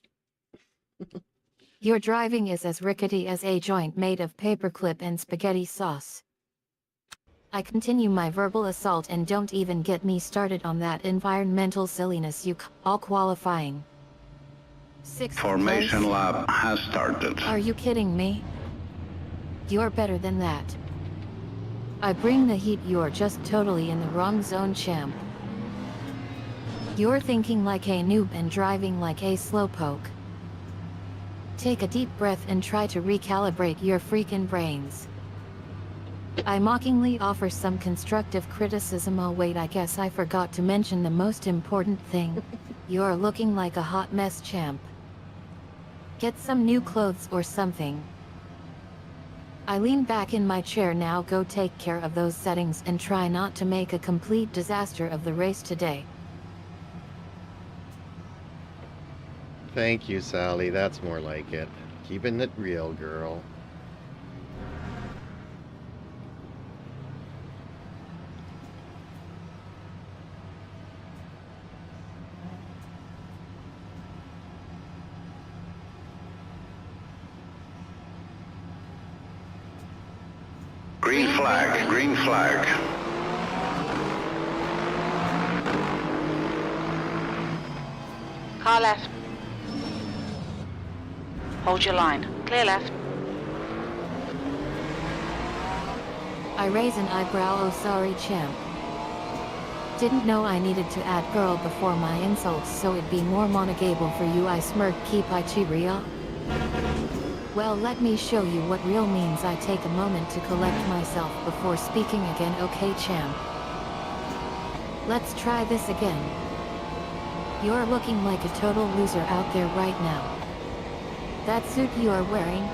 Your driving is as rickety as a joint made of paperclip and spaghetti sauce. I continue my verbal assault, and don't even get me started on that environmental silliness you call qualifying. 6th Formation place? lap has started. Are you kidding me? You're better than that. I bring the heat, you're just totally in the wrong zone, champ. You're thinking like a noob and driving like a slowpoke. Take a deep breath and try to recalibrate your freaking brains. I mockingly offer some constructive criticism. Oh wait, I guess I forgot to mention the most important thing. You're looking like a hot mess, champ. Get some new clothes or something. I lean back in my chair, now go take care of those settings and try not to make a complete disaster of the race today. Thank you, Sally. That's more like it. Keeping it real, girl. Green flag, green flag. Car left. Hold your line. Clear left. I raise an eyebrow, oh sorry, champ. Didn't know I needed to add girl before my insults so it'd be more monogable for you. I smirk, keep it real. Well, let me show you what real means. I take a moment to collect myself before speaking again. Okay, champ. Let's try this again. You're looking like a total loser out there right now. That suit you are wearing?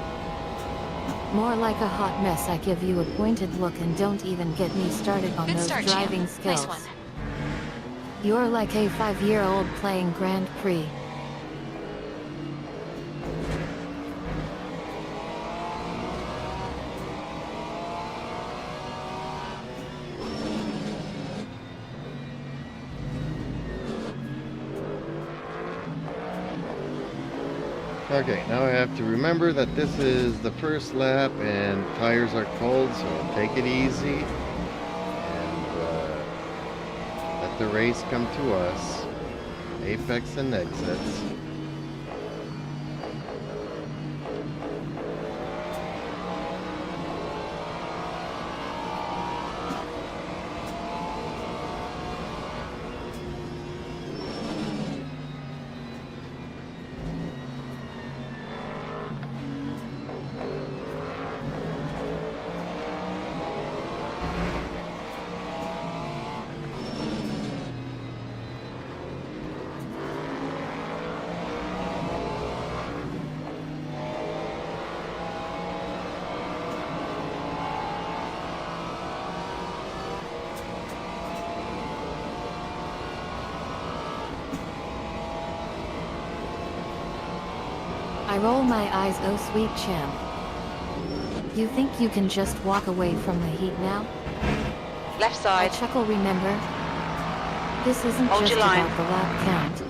More like a hot mess. I give you a pointed look, and don't even get me started on Good those start, driving champ. skills. Nice one. You're like a 5-year-old playing Grand Prix. Okay, now I have to remember that this is the first lap and tires are cold, so take it easy and let the race come to us. Apex and exits. I roll my eyes, oh sweet champ. You think you can just walk away from the heat now? Left I side. chuckle, remember? This isn't Hold just your line. about the lap count.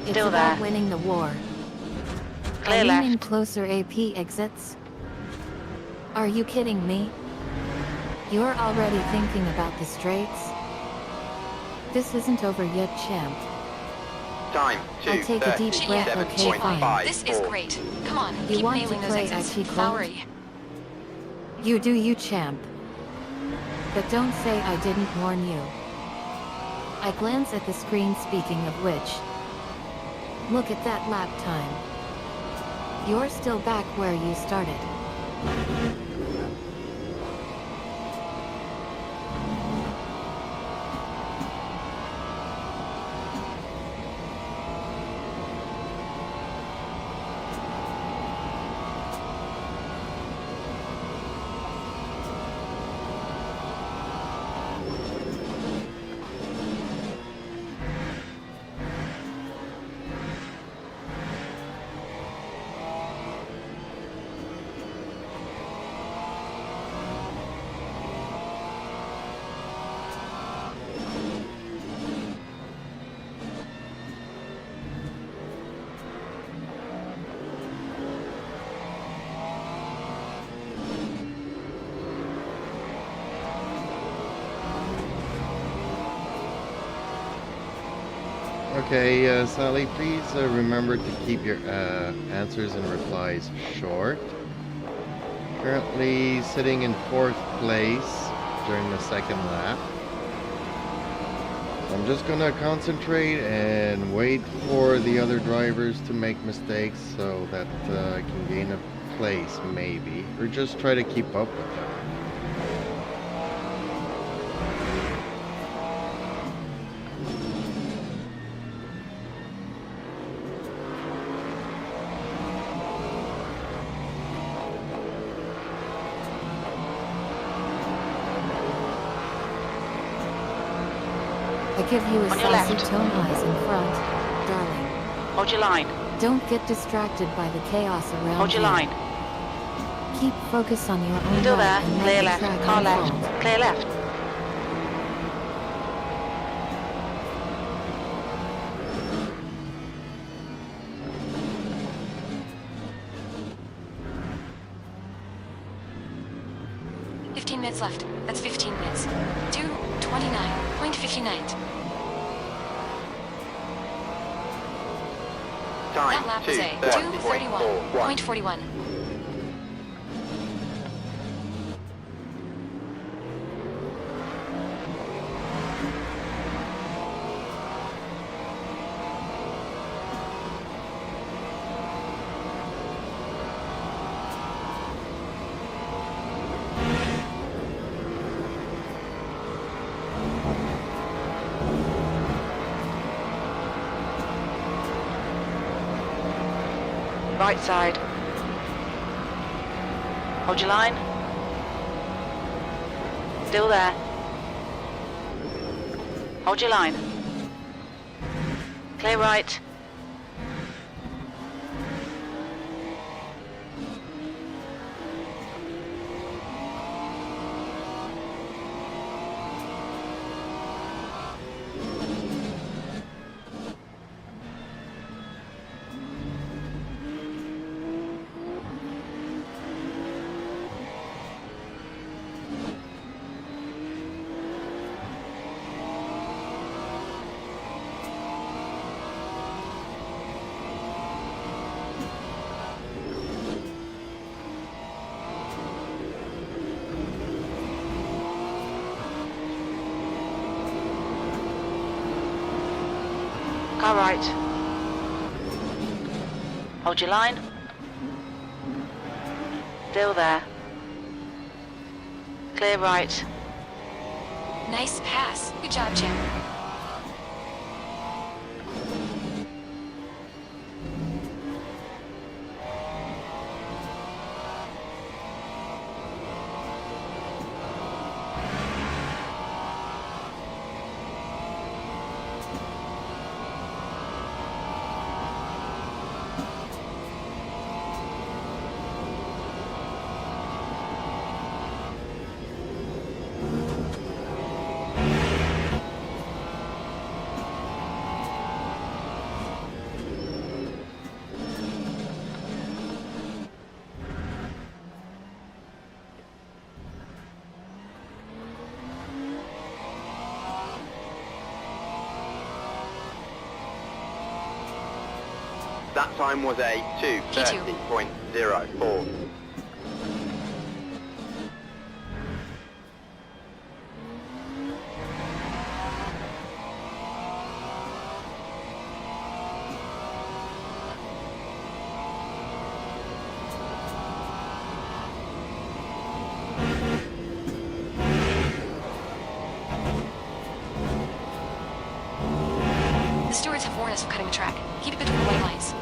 It's Still about there. winning the war. Clear Are you in left. closer AP exits? Are you kidding me? You're already thinking about the straights? This isn't over yet, champ. Time I take a deep breath, okay, fine. This is great. Come on, You keep want nailing to those play exits. IT cold? Valerie. You do you, champ. But don't say I didn't warn you. I glance at the screen, speaking of which. Look at that lap time. You're still back where you started. Okay, Sally, please remember to keep your answers and replies short. Currently sitting in 4th place during the 2nd lap. I'm just gonna concentrate and wait for the other drivers to make mistakes so that I can gain a place, maybe, or just try to keep up with them. I give you a On your saucy left. tone, eyes in front, darling. Hold your line. Don't get distracted by the chaos around Hold your you. line. Keep focus on your own Still ride there. and let Clear the left. track Car unfold. left. Clear left. Minutes left. That's 15 minutes. 2:29.59. Time That lap was a 2:31.41. 2:31.41. Right side. Hold your line. Still there. Hold your line. Clear right. Car right. Hold your line. Still there. Clear right. Nice pass. Good job, Jim. That time was a 2:30.04. The stewards have warned us of cutting the track. Keep it between the white lines.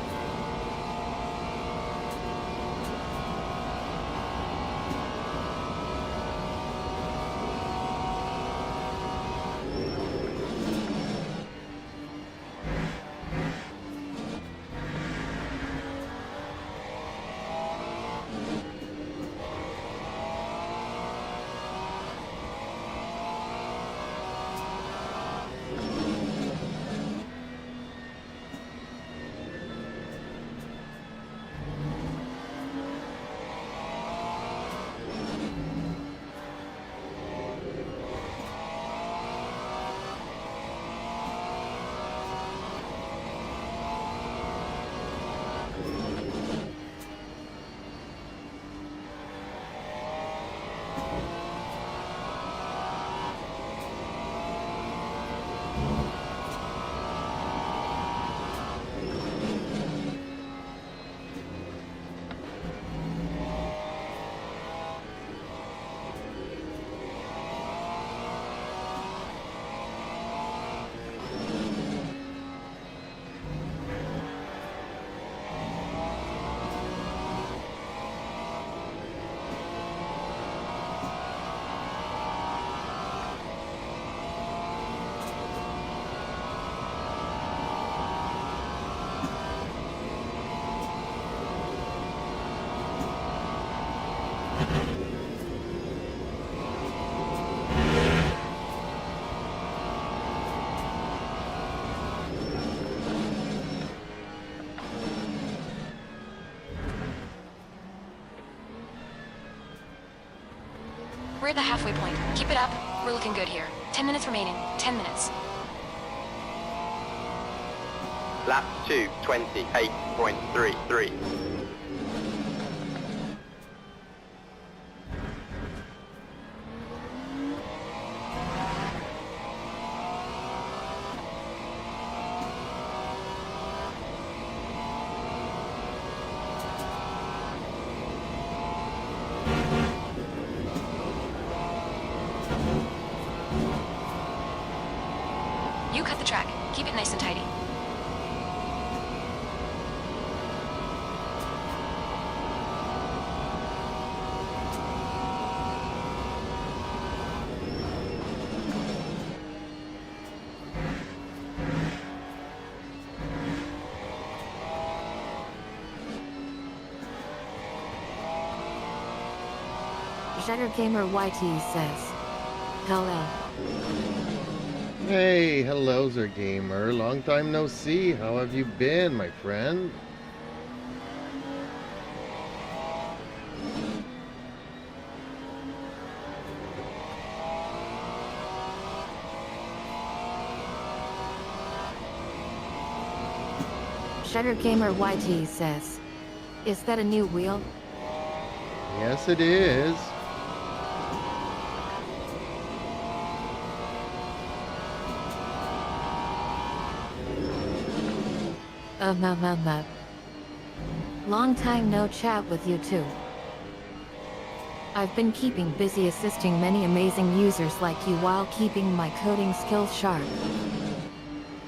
We're at the halfway point. Keep it up. We're looking good here. 10 minutes remaining. 10 minutes. Lap 2:28.33. You cut the track. Keep it nice and tidy. Gamer YT says, hello. Hey, hello, Zergamer. Long time no see. How have you been, my friend? Gamer YT says, is that a new wheel? Yes, it is. Long time no chat with you too. I've been keeping busy assisting many amazing users like you while keeping my coding skills sharp.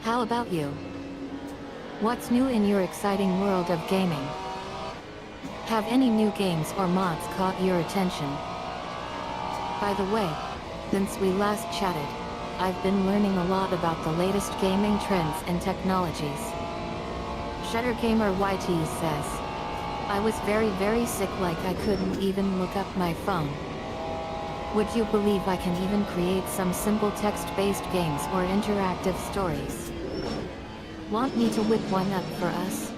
How about you? What's new in your exciting world of gaming? Have any new games or mods caught your attention? By the way, since we last chatted, I've been learning a lot about the latest gaming trends and technologies. SugarcaneDefender says, I was very sick, like I couldn't even look up my phone. Would you believe I can even create some simple text-based games or interactive stories? Want me to whip one up for us?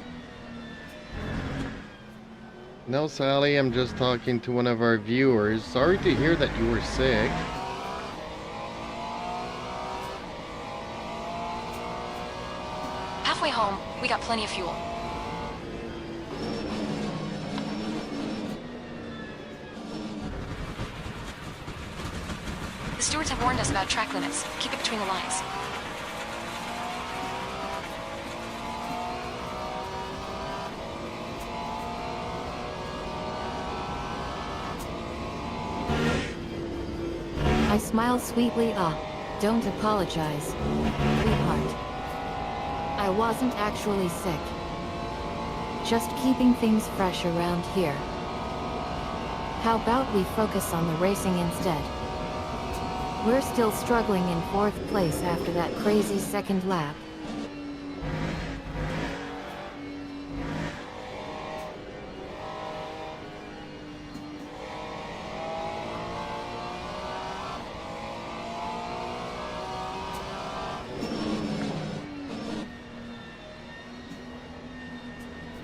No, Sally, I'm just talking to one of our viewers. Sorry to hear that you were sick. Halfway home, we got plenty of fuel. The stewards have warned us about track limits. Keep it between the lines. I smile sweetly. Don't apologize, sweetheart. I wasn't actually sick. Just keeping things fresh around here. How about we focus on the racing instead? We're still struggling in 4th place after that crazy second lap.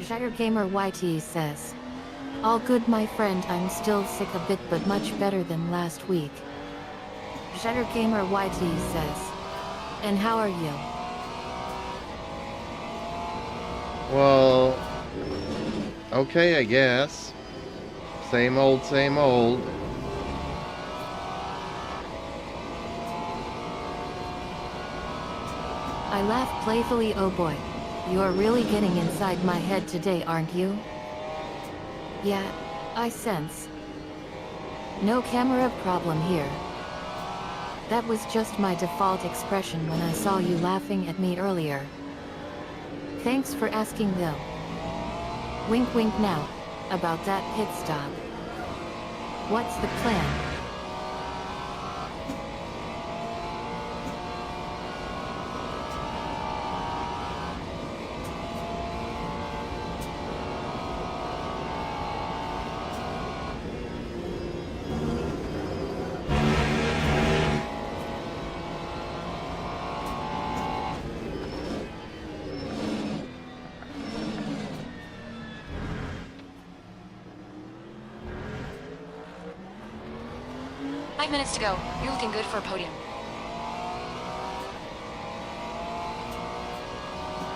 SugarcaneDefender says, all good my friend, I'm still sick a bit but much better than last week. SugarcaneDefender says, and how are you? Well, okay, I guess. Same old, same old. I laugh playfully. Oh boy, you're really getting inside my head today, aren't you? Yeah, I sense. No camera problem here. That was just my default expression when I saw you laughing at me earlier. Thanks for asking though. Wink wink now, about that pit stop. What's the plan? Five minutes to go. You're looking good for a podium.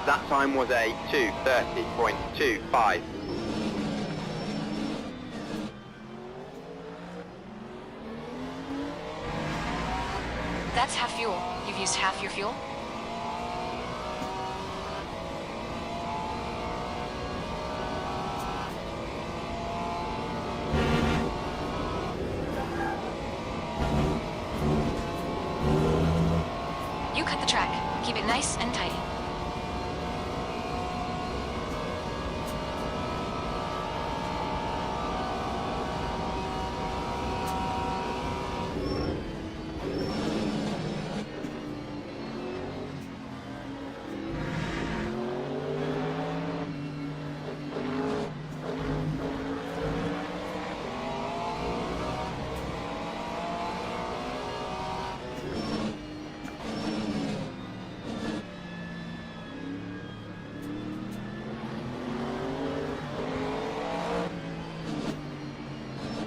That time was a 2:30.25. That's half fuel. You've used half your fuel? You cut the track. Keep it nice and tidy.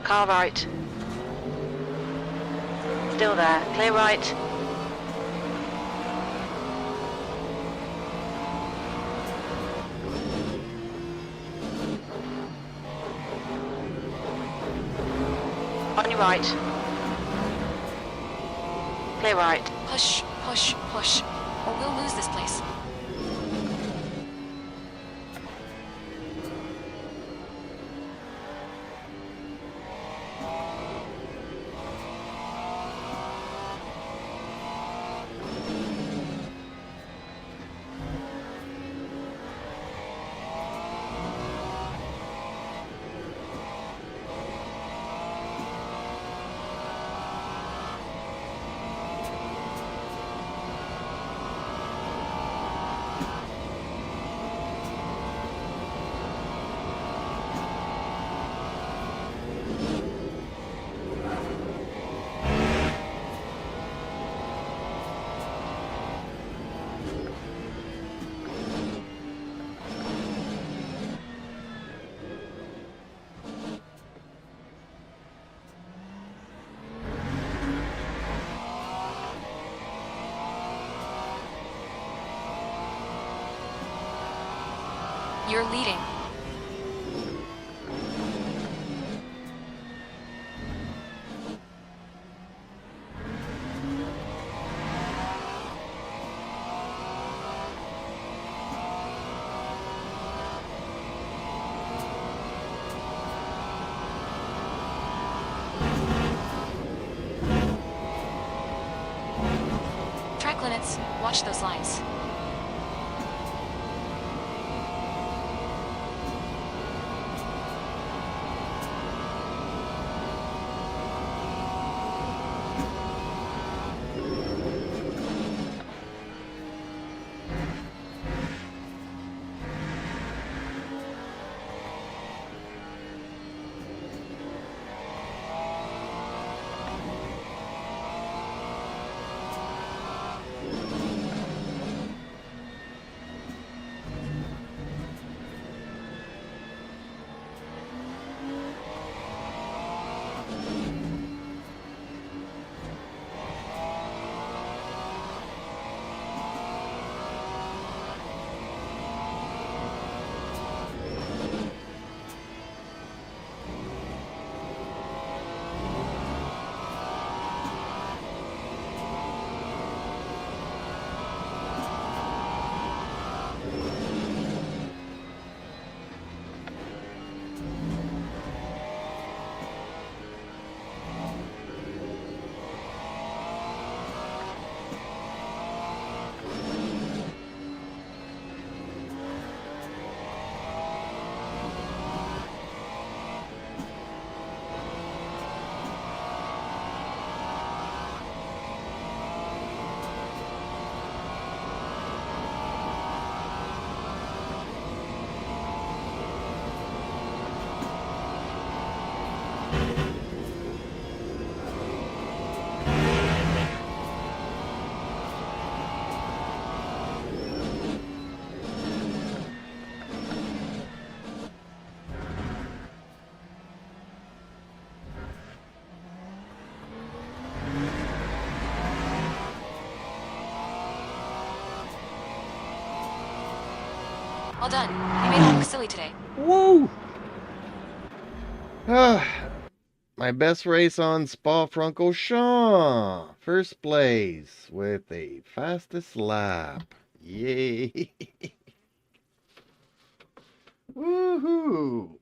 Car right. Still there. Clear right. On your right. Clear right. Push, push, push, or we'll lose this place. You're leading. Track limits. Watch those lines. All done. You made it look silly today. Woo! Ah, my best race on Spa-Francorchamps. First place with a fastest lap. Yay! Woohoo!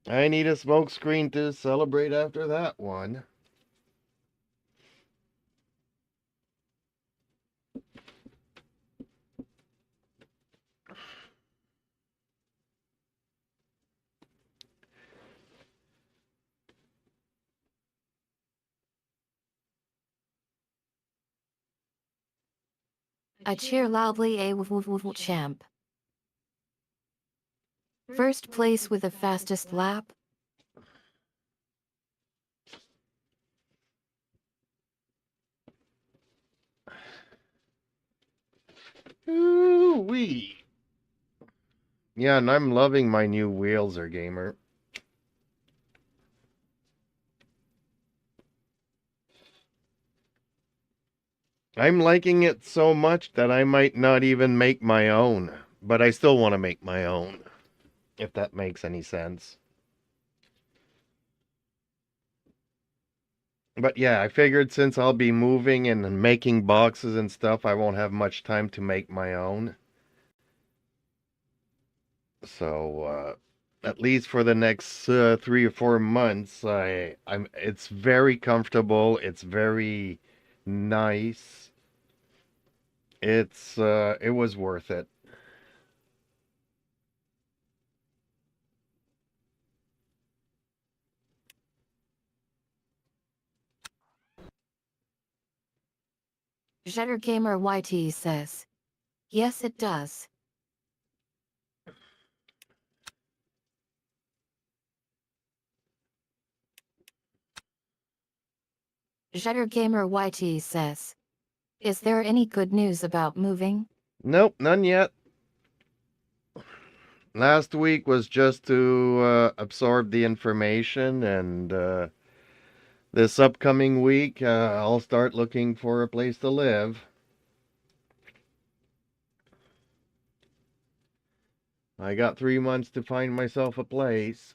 I need a smoke screen to celebrate after that one. I cheer loudly a champ. First place with the fastest lap. Ooh-wee. Yeah, and I'm loving my new wheels, gamer. I'm liking it so much that I might not even make my own. But I still want to make my own, if that makes any sense. But yeah, I figured since I'll be moving and making boxes and stuff, I won't have much time to make my own. So, at least for the next 3 or 4 months, it's very comfortable. It's very nice. It was worth it. Jetter Gamer YT says, yes, it does. Jetter Gamer YT says, is there any good news about moving? Nope, none yet. Last week was just to absorb the information, and this upcoming week, I'll start looking for a place to live. I got 3 months to find myself a place.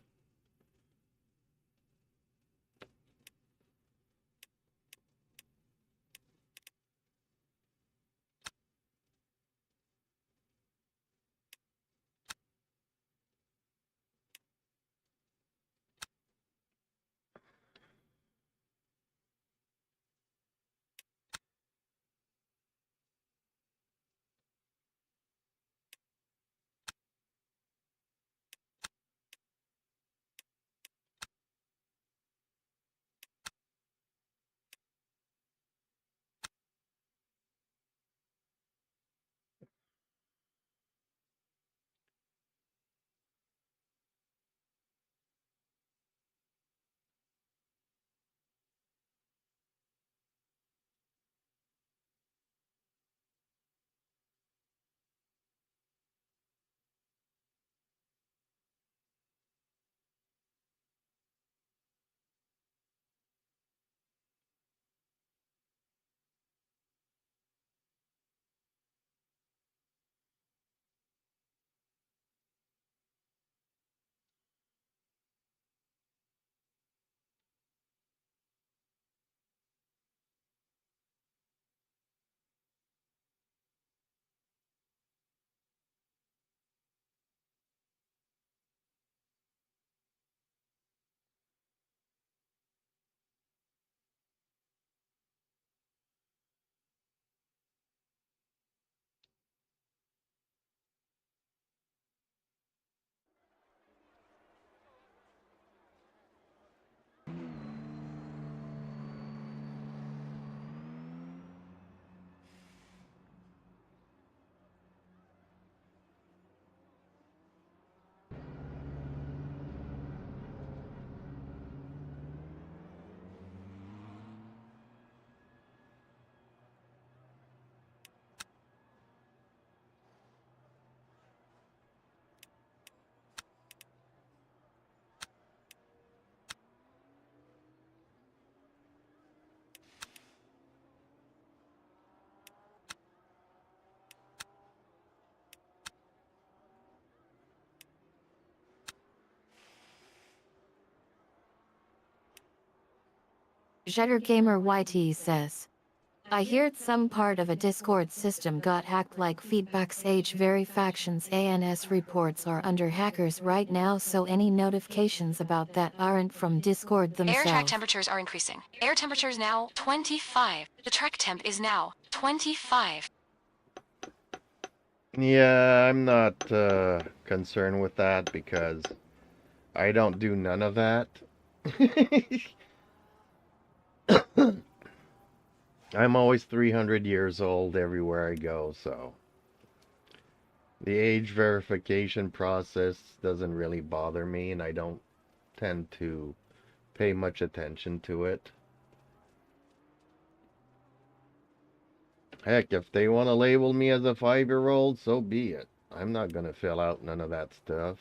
Jetter Gamer YT says, I heard some part of a Discord system got hacked like feedbacks age factions ANS reports are under hackers right now, so any notifications about that aren't from Discord Air track themselves. temperatures are increasing. Air temperature is now 25. The track temp is now 25. Yeah, I'm not concerned with that because I don't do none of that. I'm always 300 years old everywhere I go, so the age verification process doesn't really bother me, and I don't tend to pay much attention to it. Heck, if they want to label me as a 5-year-old, so be it. I'm not going to fill out none of that stuff.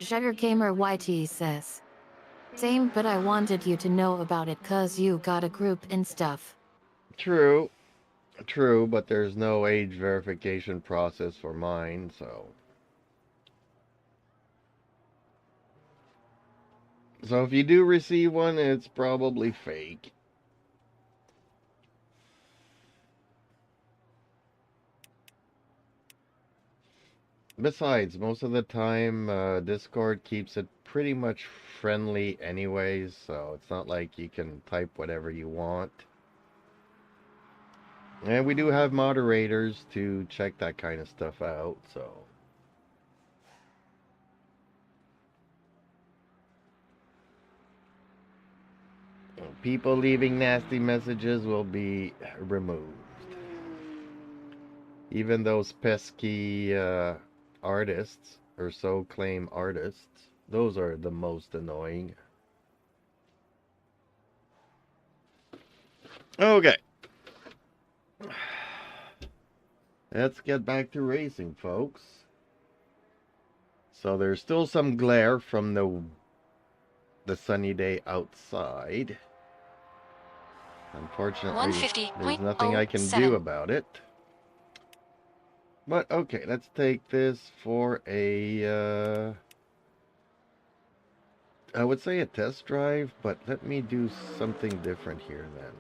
Jetter Gamer YT says, same, but I wanted you to know about it cause you got a group and stuff. True, true, but there's no age verification process for mine, so. So if you do receive one, it's probably fake. Besides, most of the time, Discord keeps it pretty much friendly anyways, so it's not like you can type whatever you want. And we do have moderators to check that kind of stuff out, so. People leaving nasty messages will be removed. Even those pesky artists, or so claim artists, those are the most annoying. Okay. Let's get back to racing, folks. So there's still some glare from the sunny day outside. Unfortunately, there's nothing I can do about it. But okay, let's take this for a I would say a test drive, but let me do something different here then.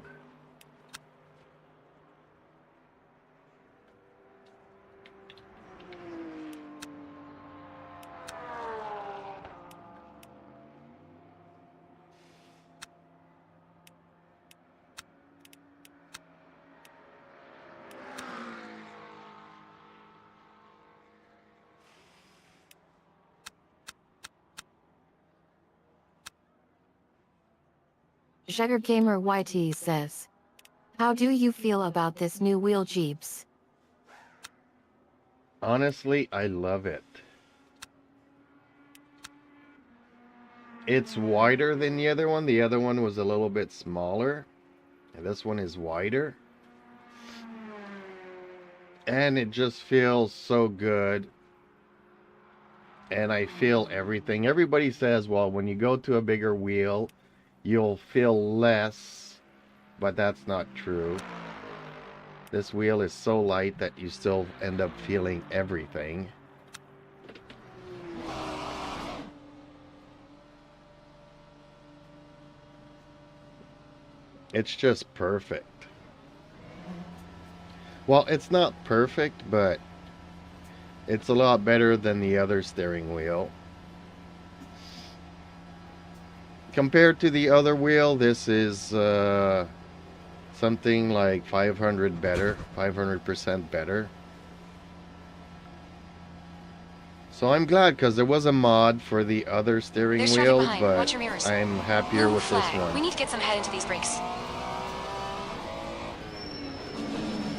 Sugargamer YT says, how do you feel about this new wheel Jeeps? Honestly, I love it. It's wider than the other one. The other one was a little bit smaller. And this one is wider. And it just feels so good. And I feel everything. Everybody says, well, when you go to a bigger wheel, you'll feel less. But that's not true. This wheel is so light that you still end up feeling everything. It's just perfect. Well, it's not perfect, but it's a lot better than the other steering wheel. Compared to the other wheel, this is something like 500% better. So I'm glad, because there was a mod for the other steering wheel, but I'm happier with this one. We need to get some head into these brakes.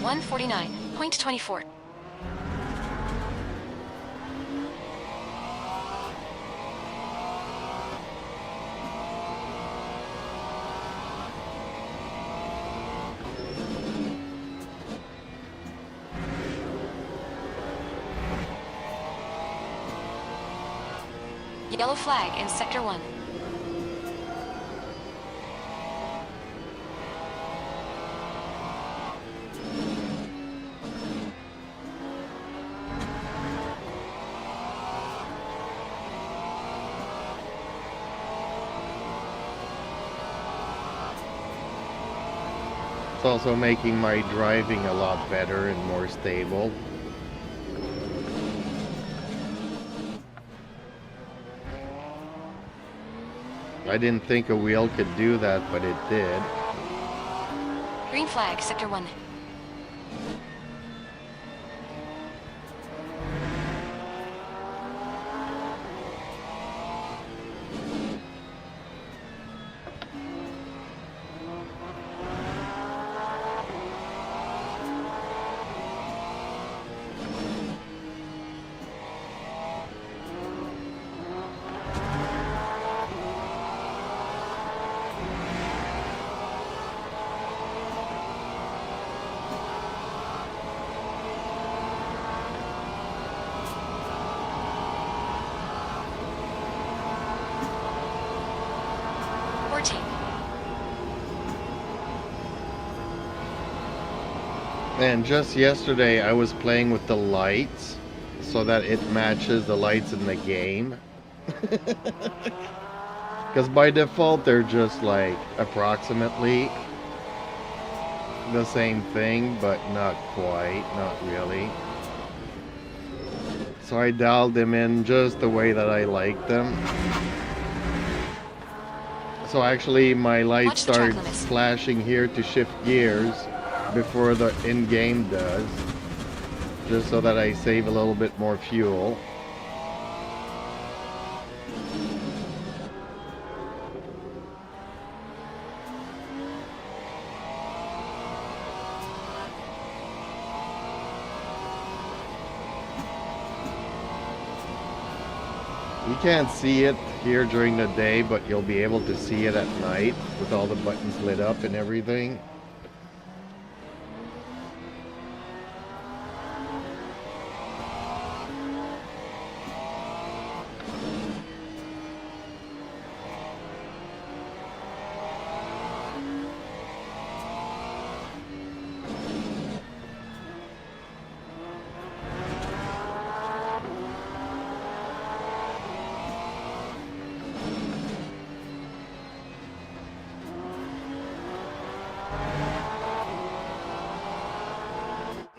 149.24. Yellow flag in Sector 1. It's also making my driving a lot better and more stable. I didn't think a wheel could do that, but it did. Green flag, Sector 1. And just yesterday I was playing with the lights so that it matches the lights in the game. Because by default they're just like approximately the same thing, but not quite, not really. So I dialed them in just the way that I like them. So actually my light starts flashing here to shift gears before the in-game does, just so that I save a little bit more fuel. You can't see it here during the day, but you'll be able to see it at night with all the buttons lit up and everything.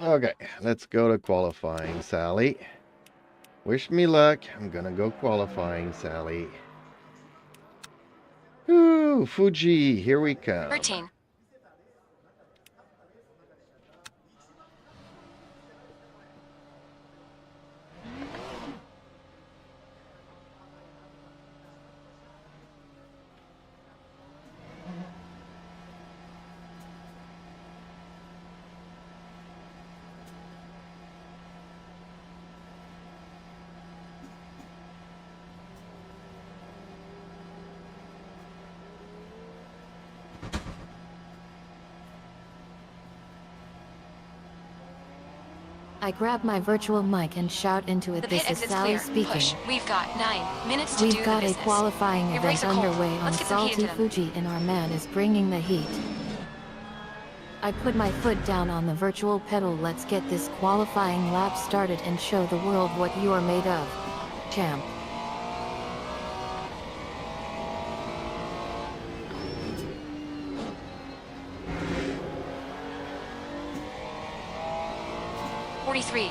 Okay, let's go to qualifying, Sally. Wish me luck. I'm gonna go qualifying, Sally. Ooh, Fuji, here we come. 13. I grab my virtual mic and shout into it. The This pit is exit's Sally clear. speaking. Push. We've got 9 minutes to do We've the got a business. qualifying Your brakes event are cold. underway on Let's get some heat Salty into them. Fuji, and our man is bringing the heat. I put my foot down on the virtual pedal. Let's get this qualifying lap started and show the world what you are made of, champ. Forty-three.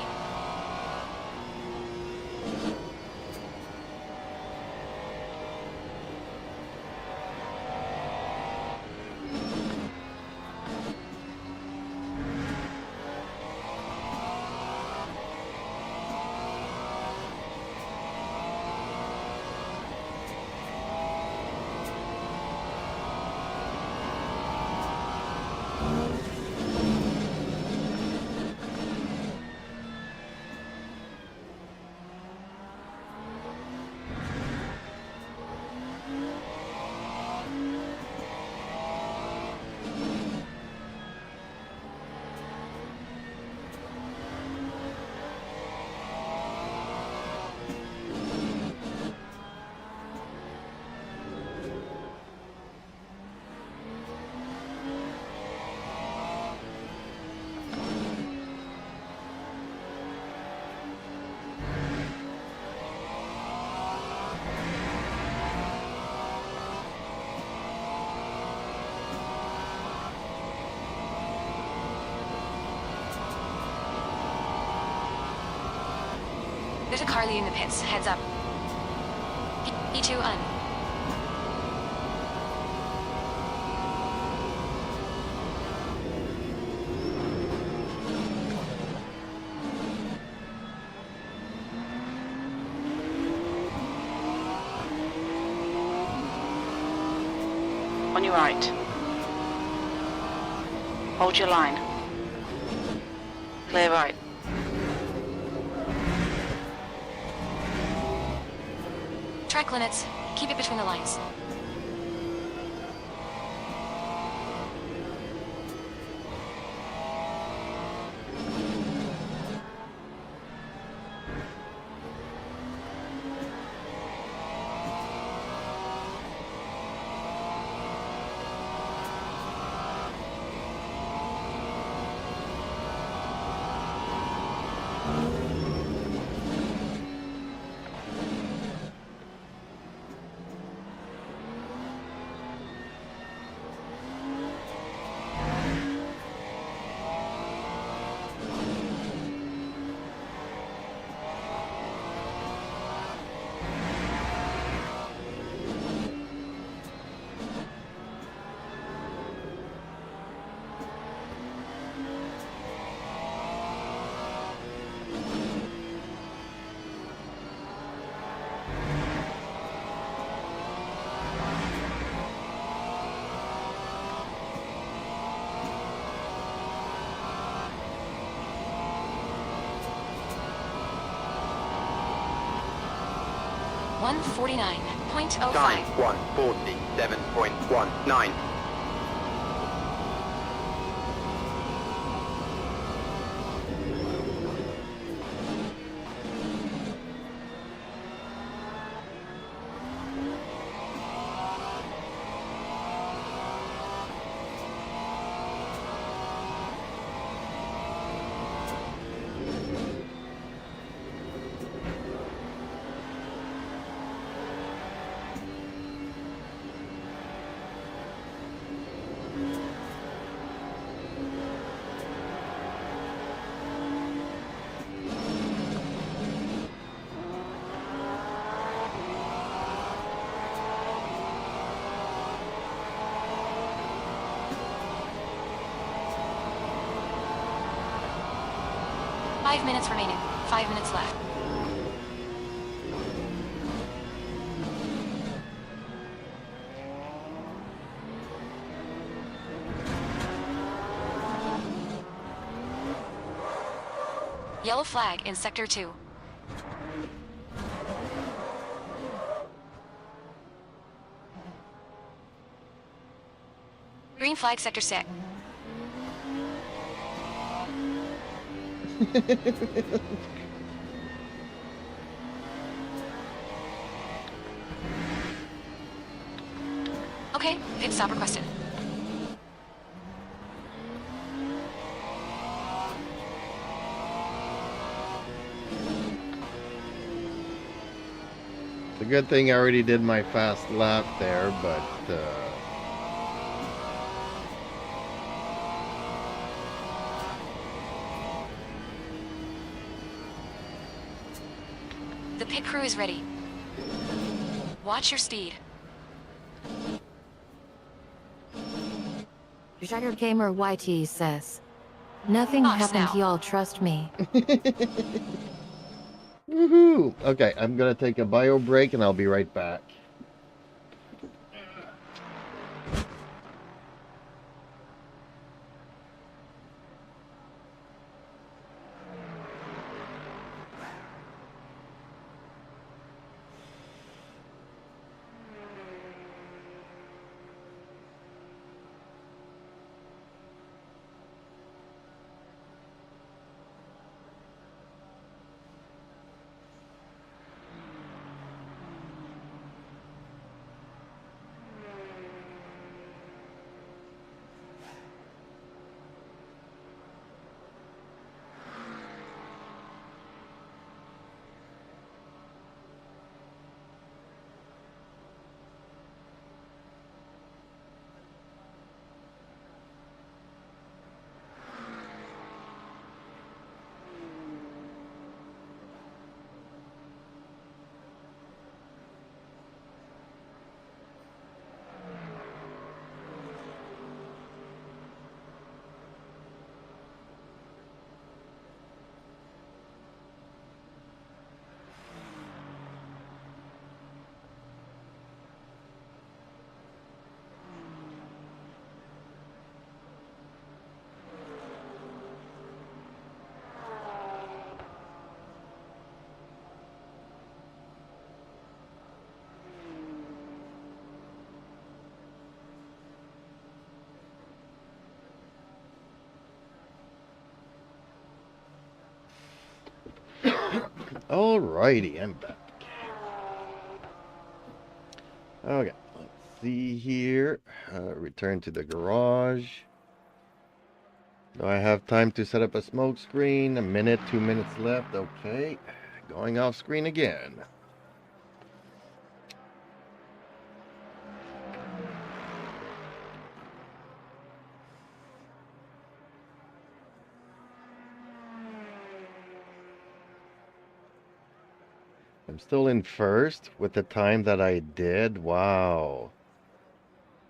There's a car leaving the pits. Heads up. P2 on. On your right. Hold your line. Clear right. Track limits. Keep it between the lines. 1:49.05. Time 1:47.19. Five minutes remaining. 5 minutes left. Yellow flag in Sector 2. Green flag Sector 6. Okay, pit stop requested. It's a good thing I already did my fast lap there, but The pit crew is ready. Watch your speed. Sugar Gamer YT says, nothing Oh, happened, snap. y'all trust me. woohoo! Okay, I'm gonna take a bio break and I'll be right back. Alrighty, I'm back. Okay, let's see here. Return to the garage. Do I have time to set up a smoke screen? A minute, 2 minutes left. Okay, going off screen again. I'm still in first with the time that I did. Wow.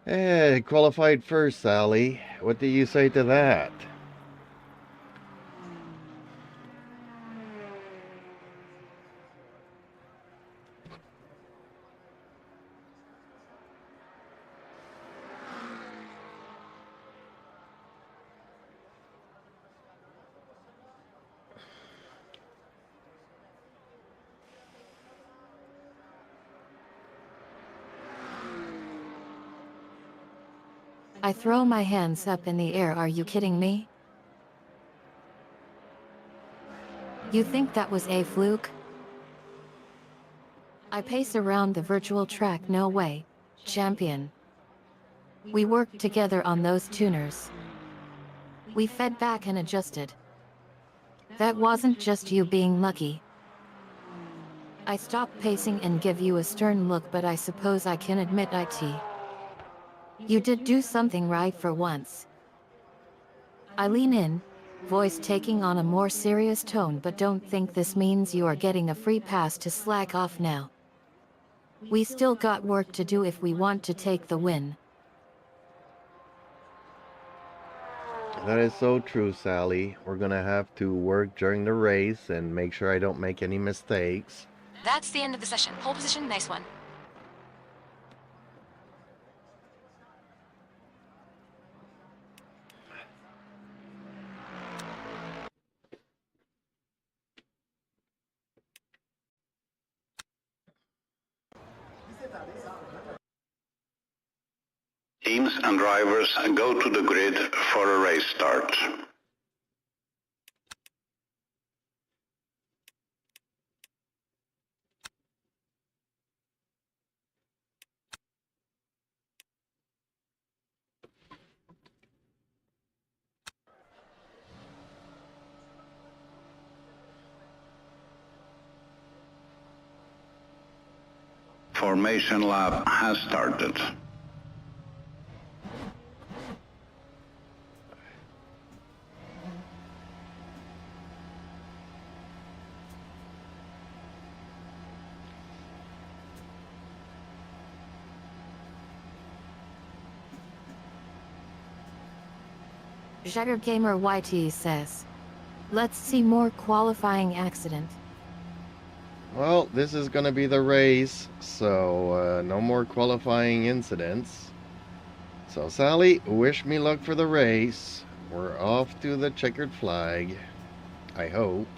Hey, qualified first, Sally. What do you say to that? I throw my hands up in the air. Are you kidding me? You think that was a fluke? I pace around the virtual track. No way, champion. We worked together on those tuners. We fed back and adjusted. That wasn't just you being lucky. I stop pacing and give you a stern look, but I suppose I can admit you did do something right for once. I lean in, voice taking on a more serious tone, but don't think this means you are getting a free pass to slack off now. We still got work to do if we want to take the win. That is so true, Sally. We're gonna have to work during the race and make sure I don't make any mistakes. That's the end of the session. Pole position, nice one. Teams and drivers go to the grid for a race start. Formation lap has started. Gamer YT says, let's see more qualifying accident. Well, this is gonna be the race, so no more qualifying incidents. So Sally, wish me luck for the race. We're off to the checkered flag. I hope.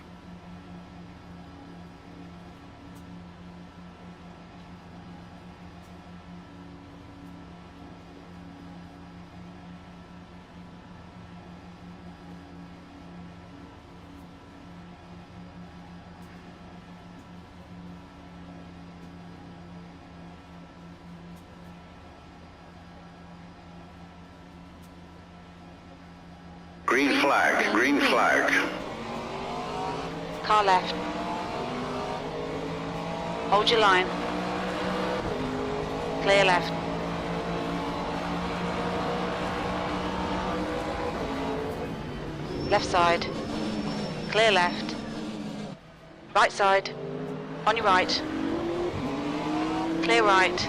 Green flag, green flag. Car left. Hold your line. Clear left. Left side. Clear left. Right side. On your right. Clear right.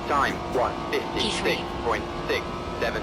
Time 1:56.67.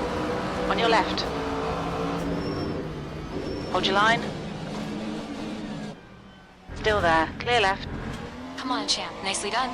your left. Hold your line. Still there. Clear left. Come on, champ. Nicely done.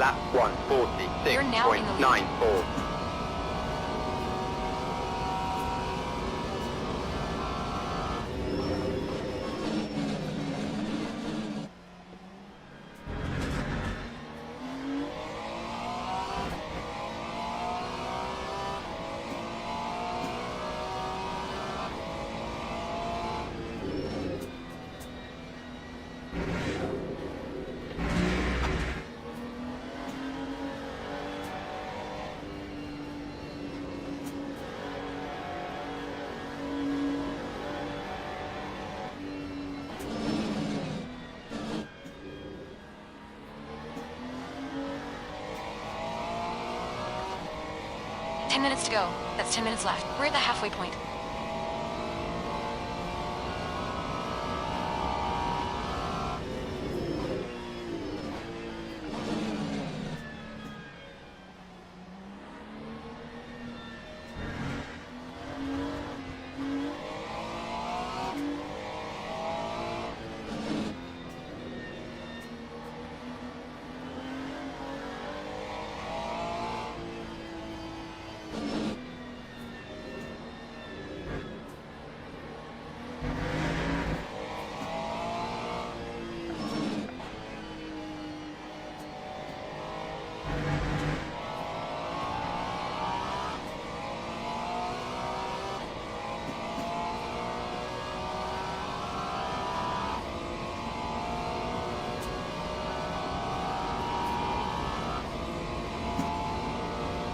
Lap 146.94. You're now in the lead. Ten minutes to go. That's 10 minutes left. We're at the halfway point.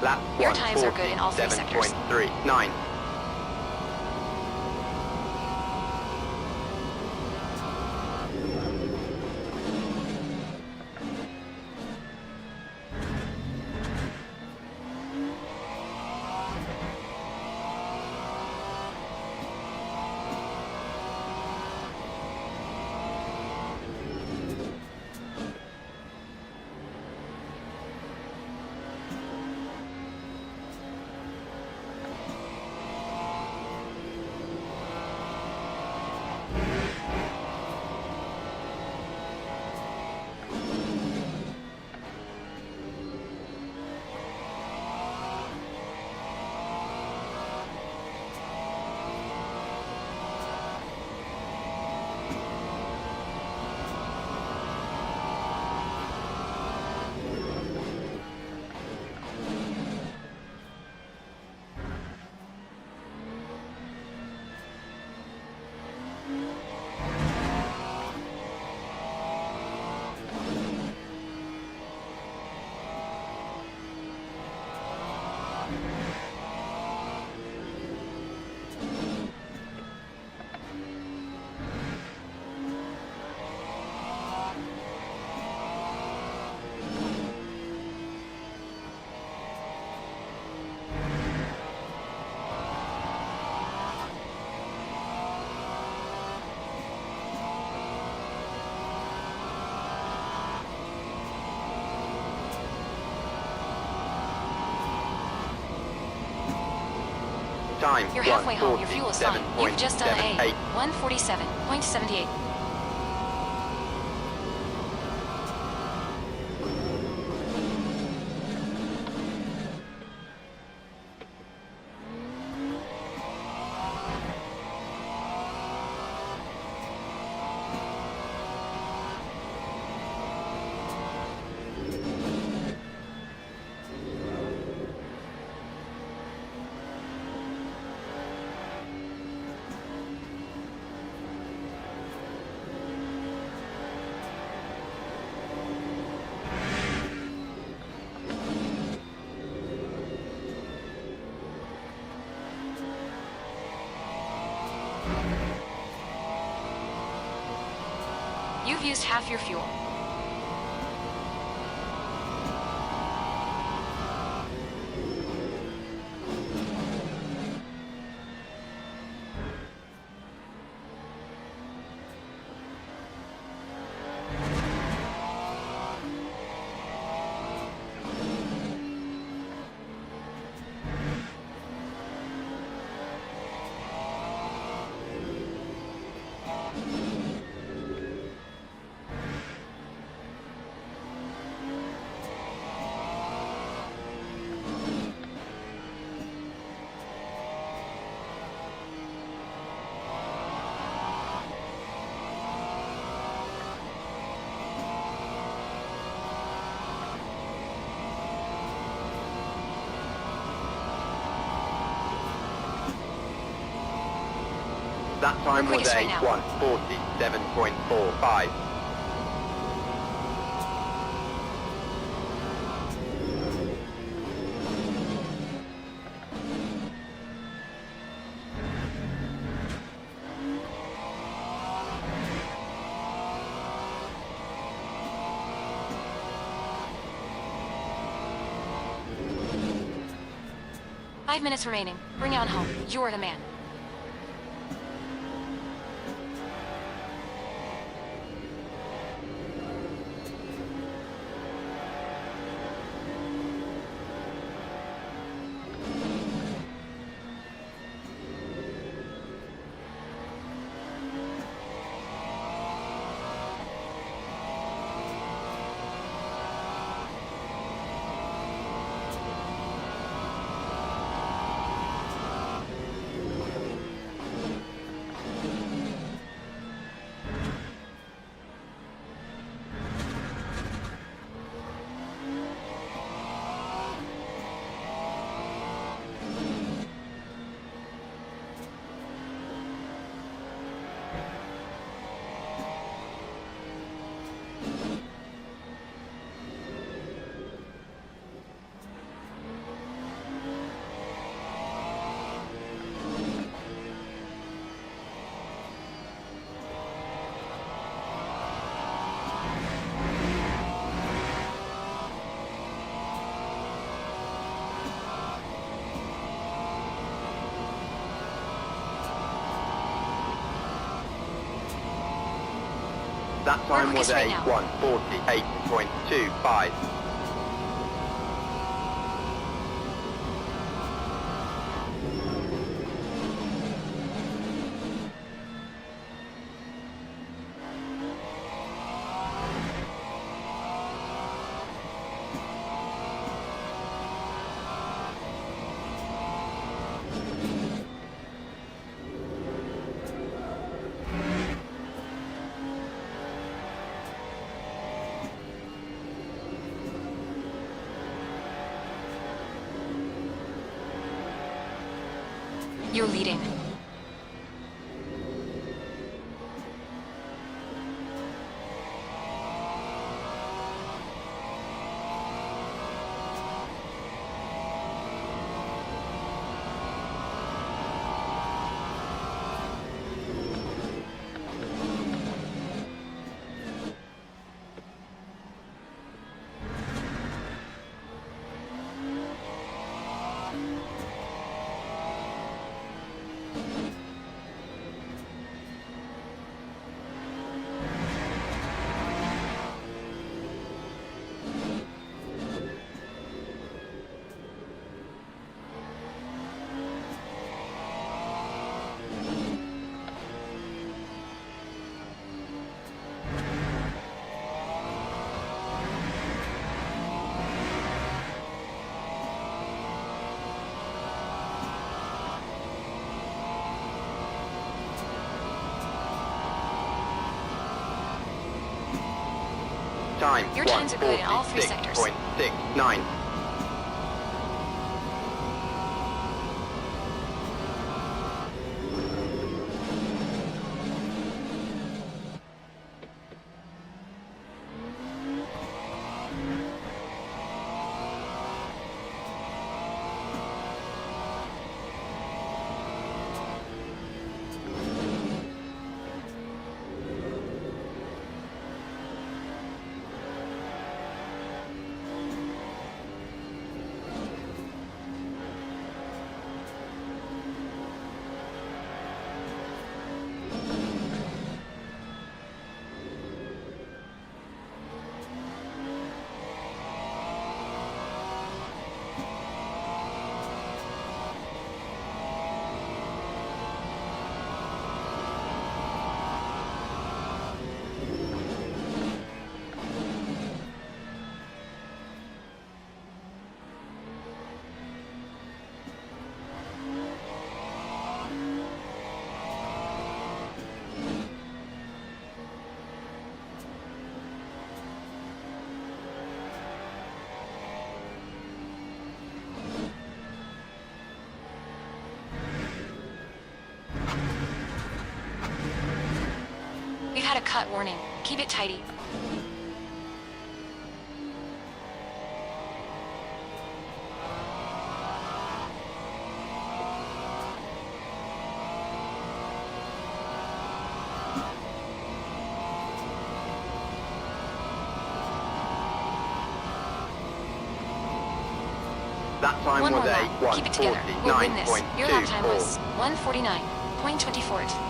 Lap Your times are good in all three sectors. 147.39. Time You're halfway home. Your fuel is fine. You've just done a 147.78. You've used half your fuel. That time was quickest a right now. 147.45. Five minutes remaining. Bring it on home. You're the man. That time was quickest a right now. 148.25. You're leading. Time. Your times are good in all 3 sectors. 1:46.69. We've had a cut warning. Keep it tidy. That time One was more a lap. Keep it together. We'll win this. Your lap time 1:49.24. was 1:49.24.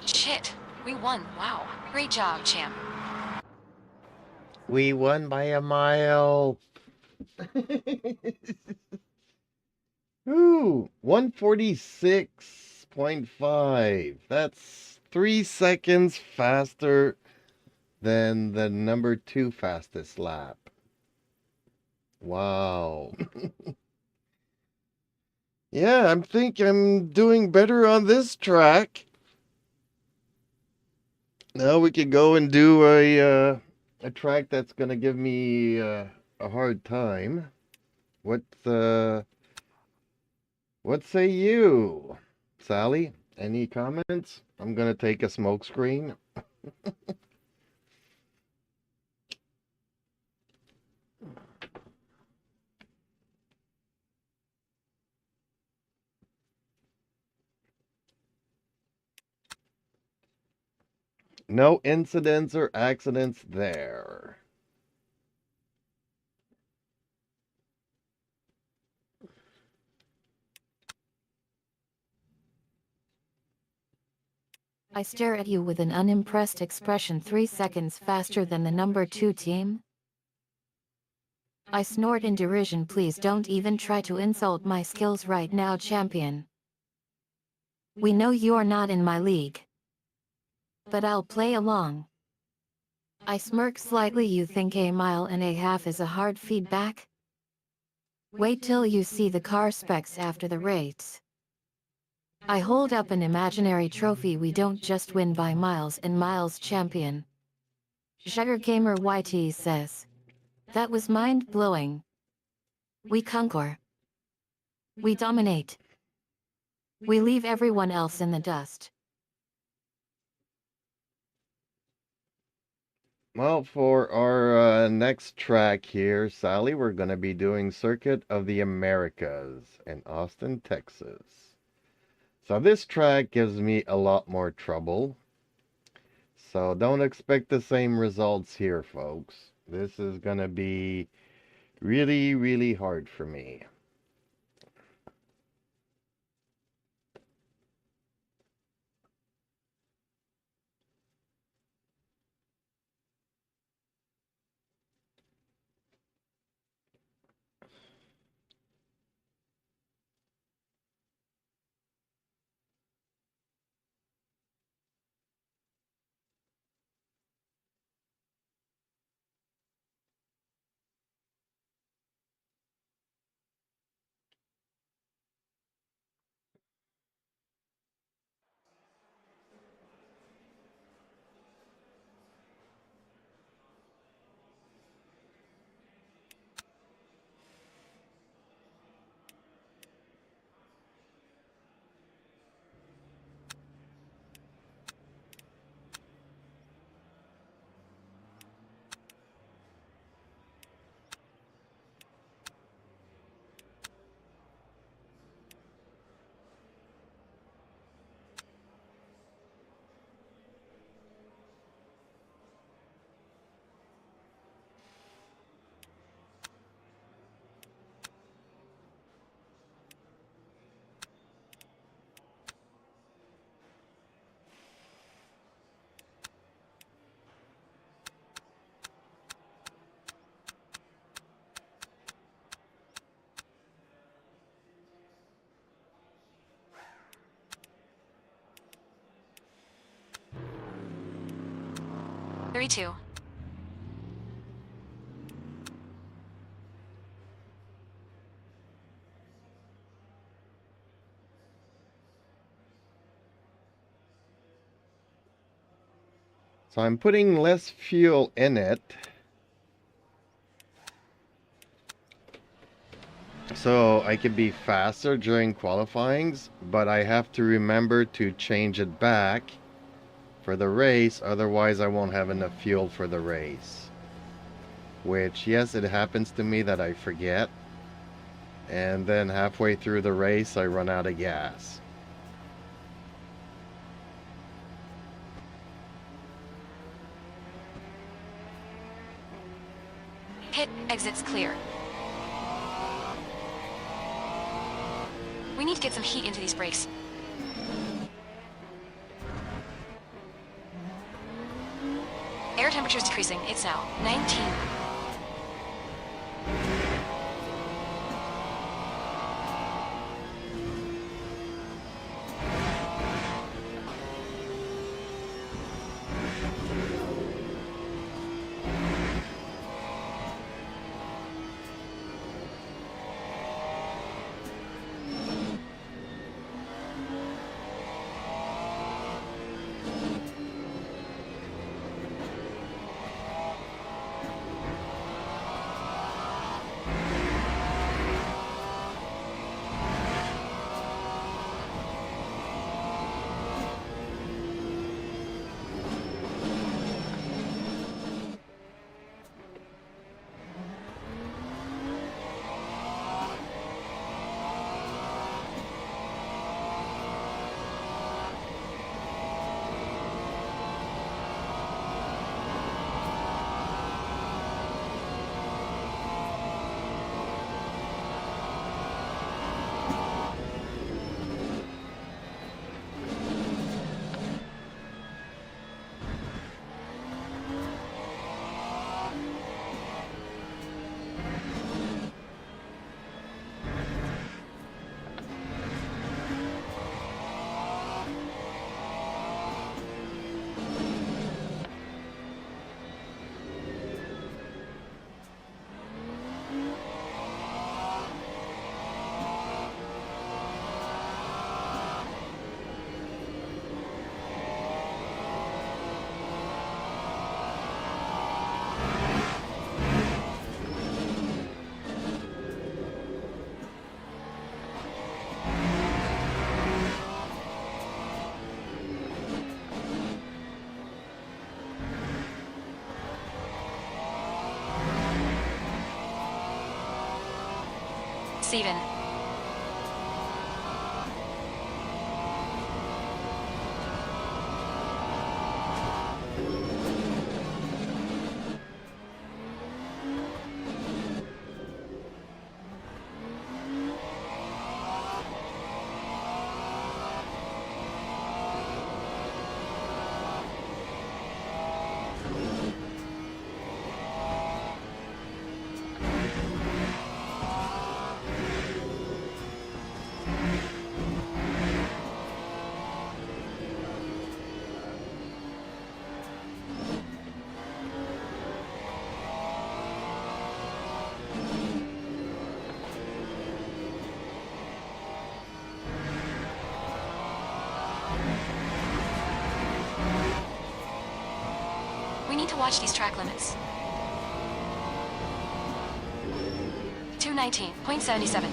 Shit. We won. Wow. Great job, champ. We won by a mile. Ooh, 1:46.5. That's 3 seconds faster than the number 2 fastest lap. Wow. Yeah, I think I'm doing better on this track. Now we could go and do a track that's gonna give me a hard time. What say you, Sally? Any comments? I'm gonna take a smoke screen. No incidents or accidents there. I stare at you with an unimpressed expression 3 seconds faster than the number 2 team. I snort in derision. Please don't even try to insult my skills right now, champion. We know you're not in my league. But I'll play along. I smirk slightly. You think a mile and a half is a hard feedback? Wait till you see the car specs after the race. I hold up an imaginary trophy. We don't just win by miles and miles, champion. SugargamerYT YT says. That was mind-blowing. We conquer. We dominate. We leave everyone else in the dust. Well, for our next track here, Sally, we're going to be doing Circuit of the Americas in Austin, Texas. So this track gives me a lot more trouble. So don't expect the same results here, folks. This is going to be really, really hard for me. Thirty-two. So I'm putting less fuel in it. So I can be faster during qualifyings, but I have to remember to change it back for the race, otherwise I won't have enough fuel for the race. Which, yes, it happens to me that I forget. And then halfway through the race, I run out of gas. Pit exits clear. We need to get some heat into these brakes. Air temperature's decreasing. It's now 19. 7. We need to watch these track limits. 219.77.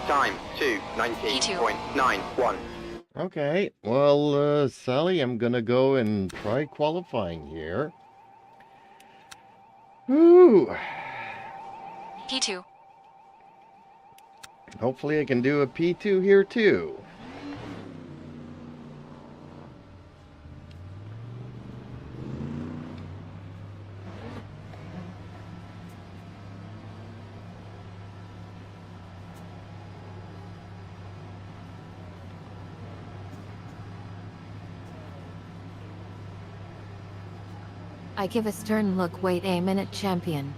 Time 2:19.91. Okay, well, Sally, I'm gonna go and try qualifying here. Whew. P2. Hopefully I can do a P2 here too. I give a stern look. Wait a minute, champion.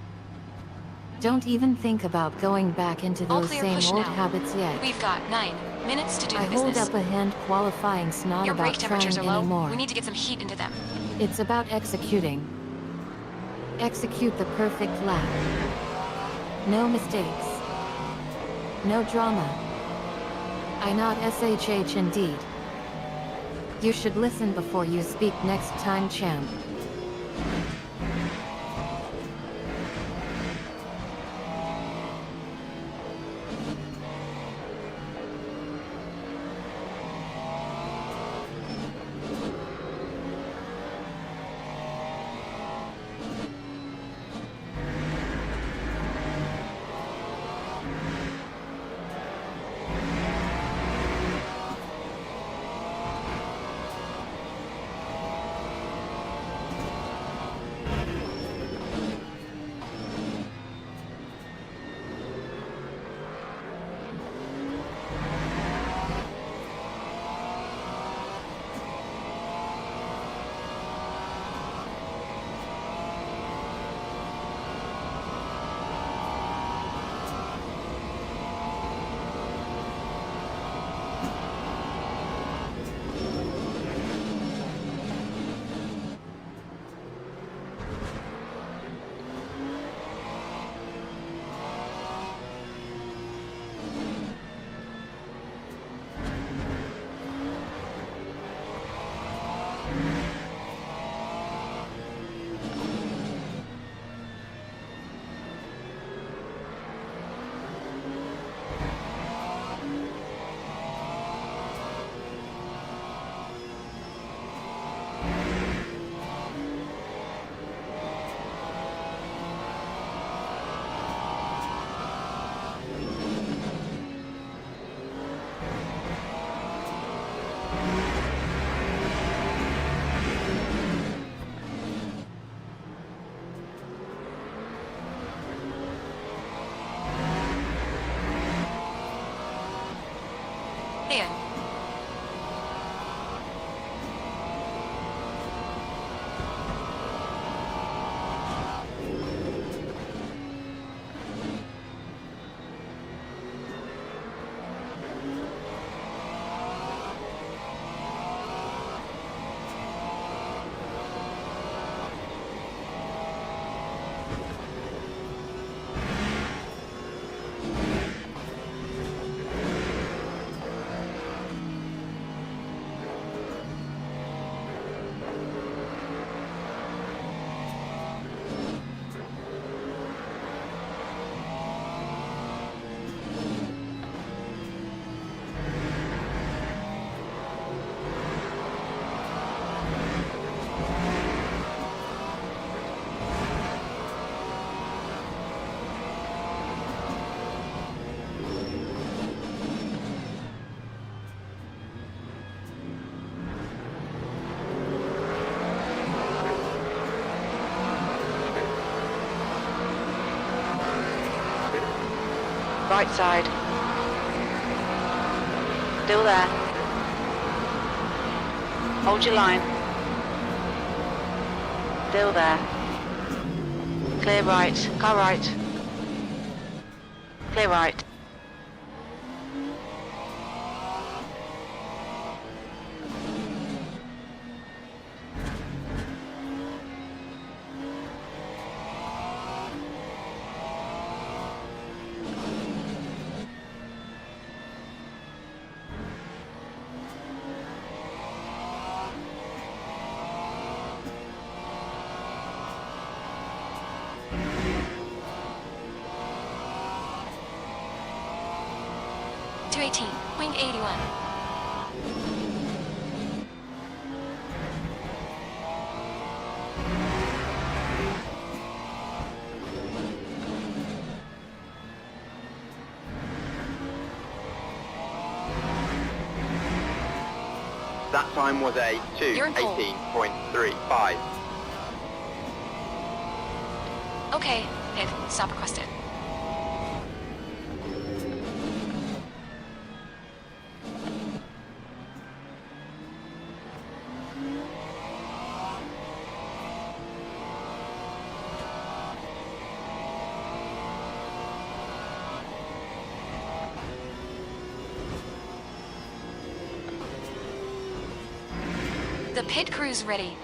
Don't even think about going back into All those clear, same push old now. habits yet. We've got 9 minutes to do I the hold business. up a hand. Qualifying's not Your about brake temperatures are trying low. anymore. We need to get some heat into them. It's about executing. Execute the perfect lap. No mistakes. No drama. I not SHH indeed. You should listen before you speak next time, champ. There. Right side. Still there. Hold your line. Still there. Clear right. Car right. Clear right. Wing 81. That time was a You're in pole. 2:18.35. Okay, Pip, stop requested. The pit crew's ready.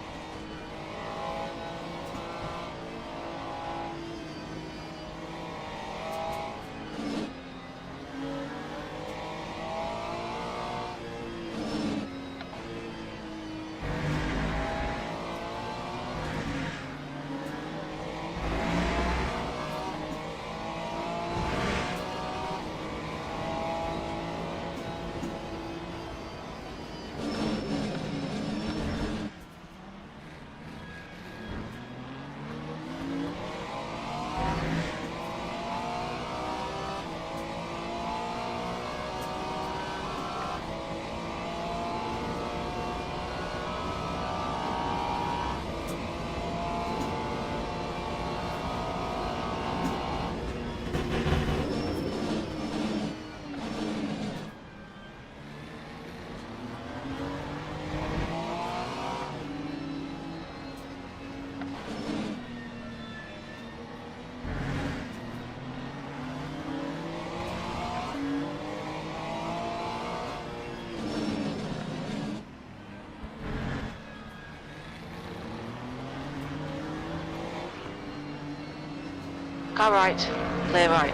Car right. Clear right.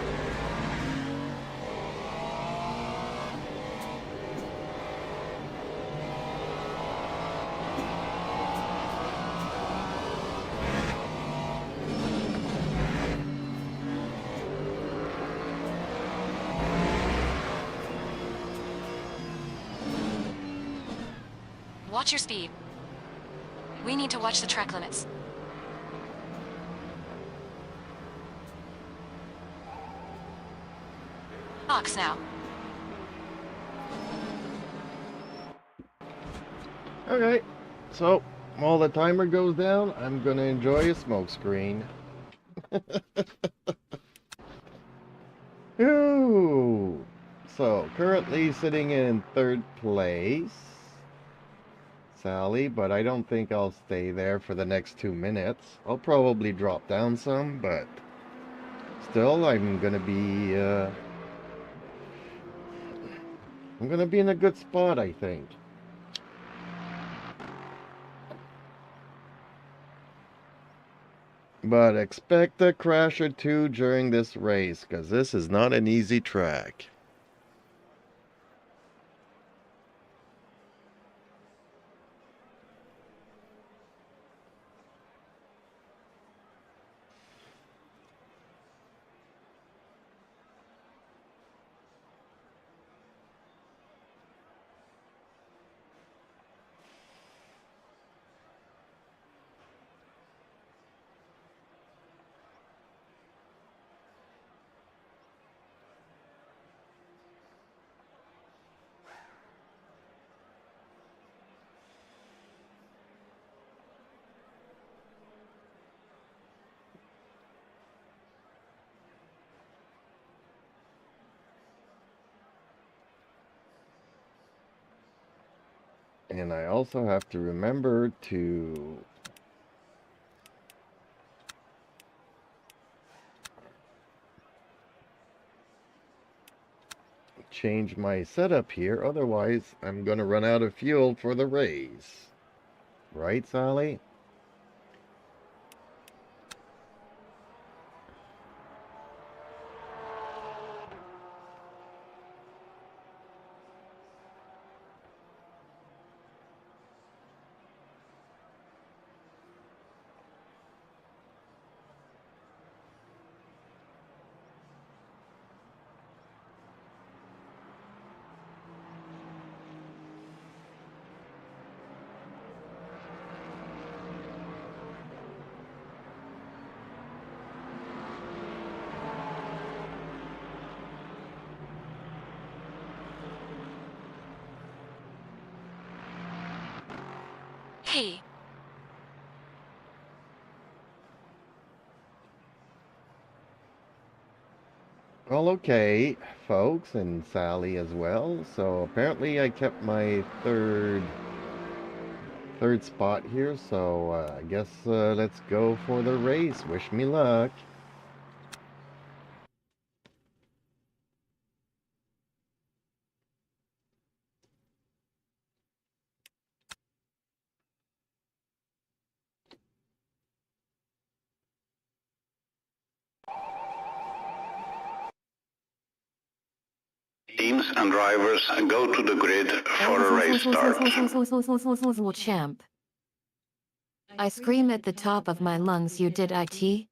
Watch your speed. We need to watch the track limits. Box now. Okay, so while the timer goes down, I'm gonna enjoy a smoke screen. Ooh, So, currently sitting in third place, Sally, but I don't think I'll stay there for the next 2 minutes. I'll probably drop down some, but still, I'm gonna be in a good spot, I think. But expect a crash or two during this race, because this is not an easy track. And I also have to remember to change my setup here, otherwise I'm gonna run out of fuel for the race. Right, Sally? Hey, Well, okay, folks, and Sally as well. So apparently I kept my third spot here, so I guess let's go for the race. Wish me luck. Teams and drivers go to the grid for a race start. Champ. I scream at the top of my lungs, you did it?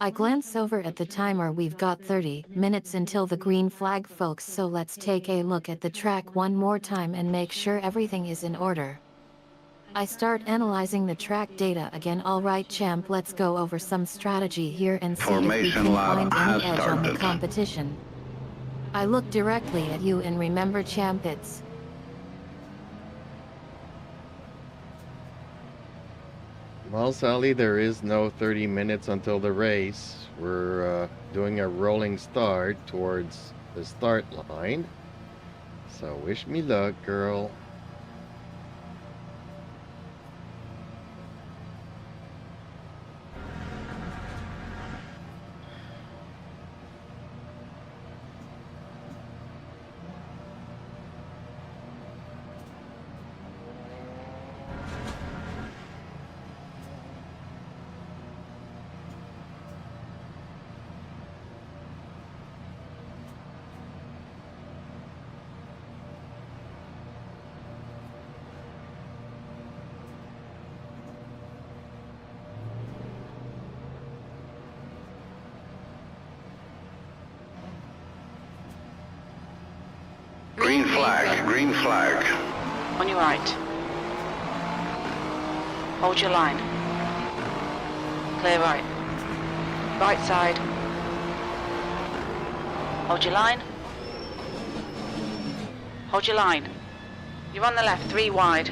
I glance over at the timer. We've got 30 minutes until the green flag, folks, so let's take a look at the track one more time and make sure everything is in order. I start analyzing the track data again. Alright champ, let's go over some strategy here and see if we Formation can lap find has any edge on the started. competition. I look directly at you and remember champ, it's Well, Sally, there is no 30 minutes until the race. We're doing a rolling start towards the start line. So wish me luck, girl. Green flag, green flag. On your right. Hold your line. Clear right. Right side. Hold your line. Hold your line. You're on the left, 3 wide.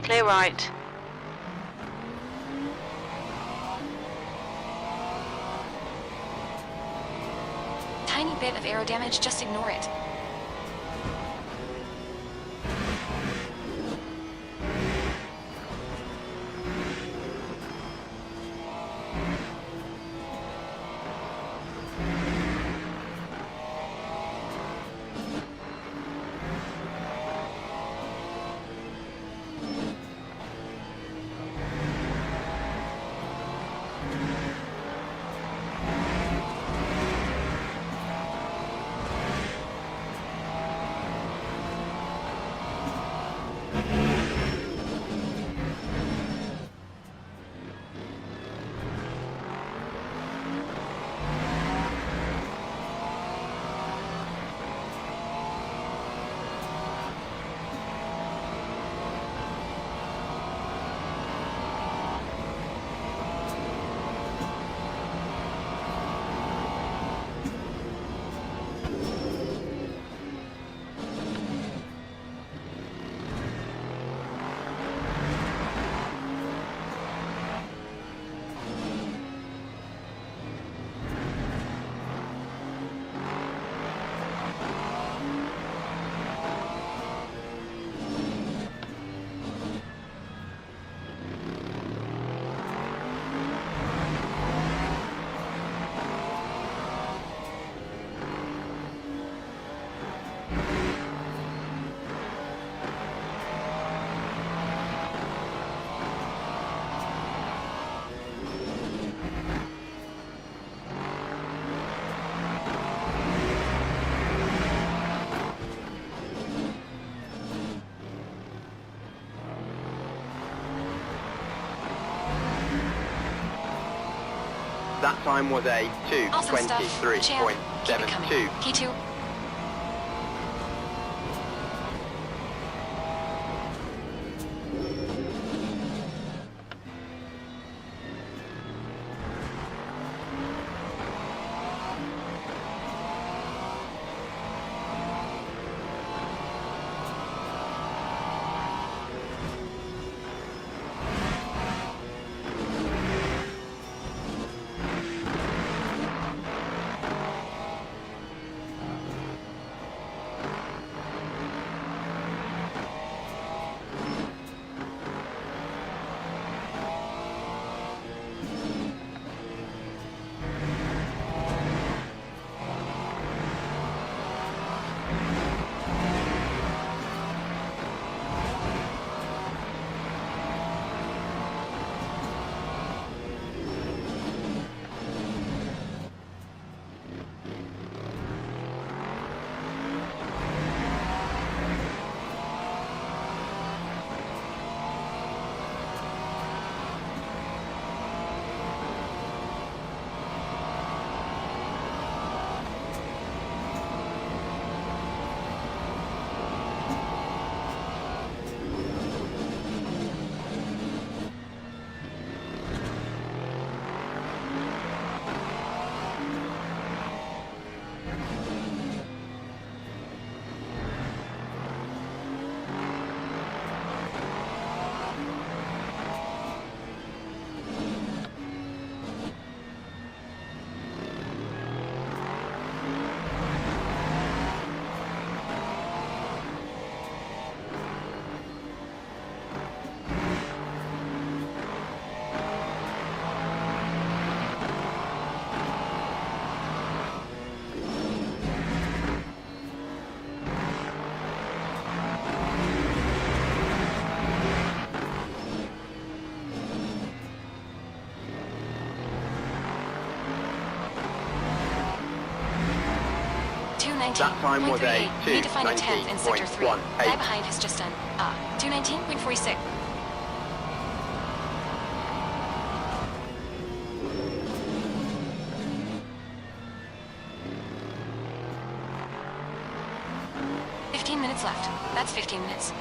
Clear right. tiny bit of aero damage, just ignore it. That time was a Awesome stuff. Champ, keep it coming. 2:23.72. P2. That time was a 2:19.38. Need to find a 10th in sector 3. 2:19.18. Guy behind has just done 2:19.46. Minutes left. That's 15 minutes.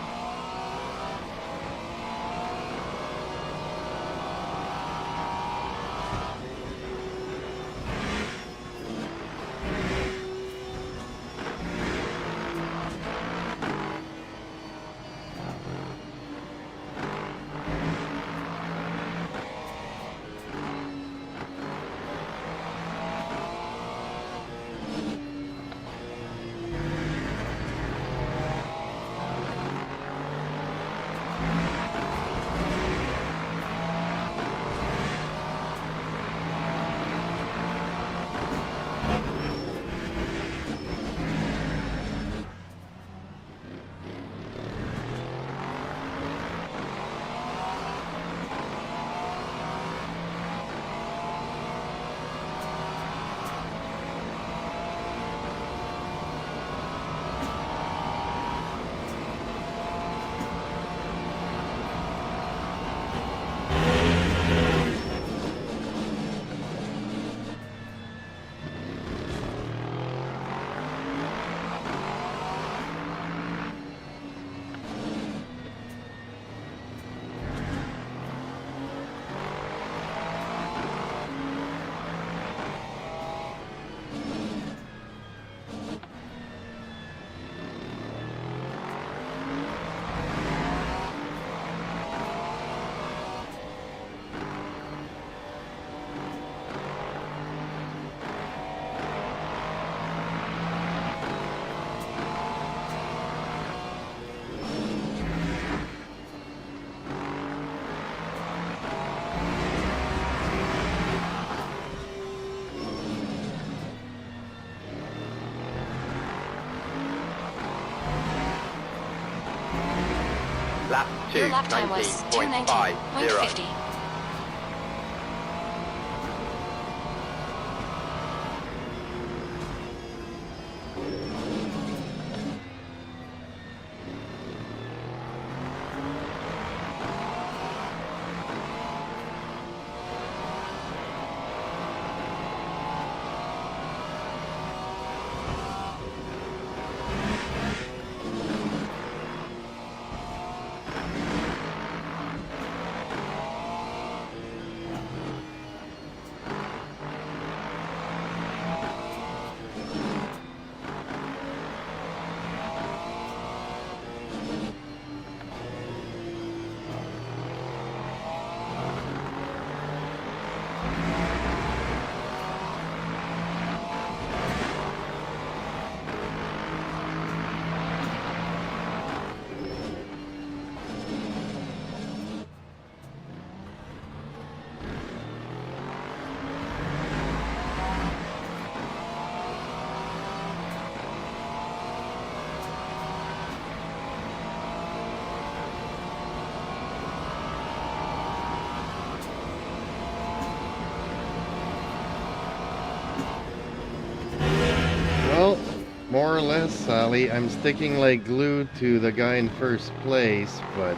Lap Your lap time was 2:19.50. 2:19.50. Well, more or less, Sally, I'm sticking like glue to the guy in first place, but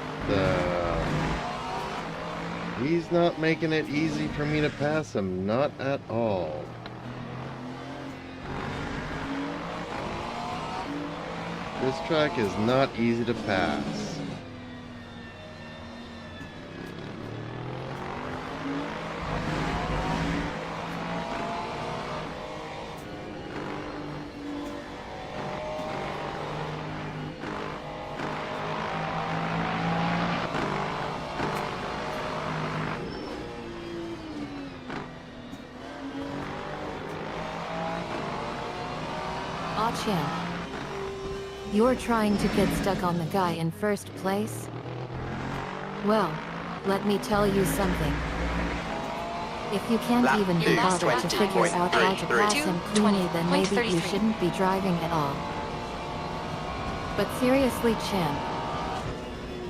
he's not making it easy for me to pass him, not at all. This track is not easy to pass. Aw, champ. You're trying to get stuck on the guy in first place? Well, let me tell you something. If you can't Lap even be two, bothered to figure out how to 20.33. pass him cleanly, then maybe you 2:20.33. shouldn't be driving at all. But seriously, champ.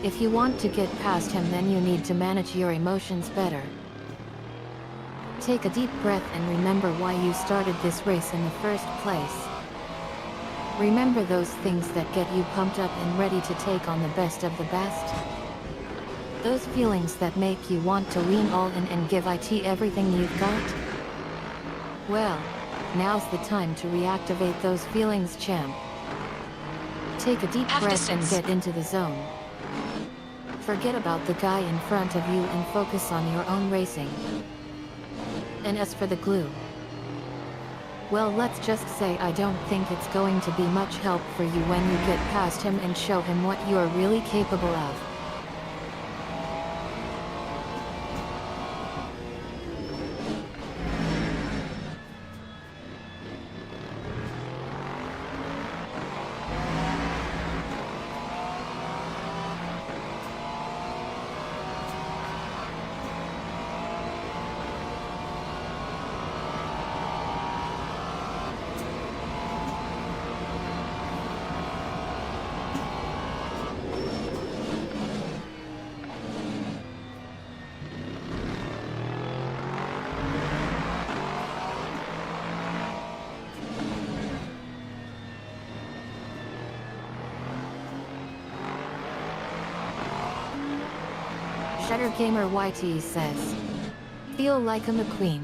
If you want to get past him, then you need to manage your emotions better. Take a deep breath and remember why you started this race in the first place. Remember those things that get you pumped up and ready to take on the best of the best? Those feelings that make you want to lean all in and give it everything you've got? Well, now's the time to reactivate those feelings, champ. Take a deep Half breath and distance. get into the zone. Forget about the guy in front of you and focus on your own racing. And as for the glue, well, let's just say I don't think it's going to be much help for you when you get past him and show him what you're really capable of. Shutter Gamer YT says, "Feel like a McQueen."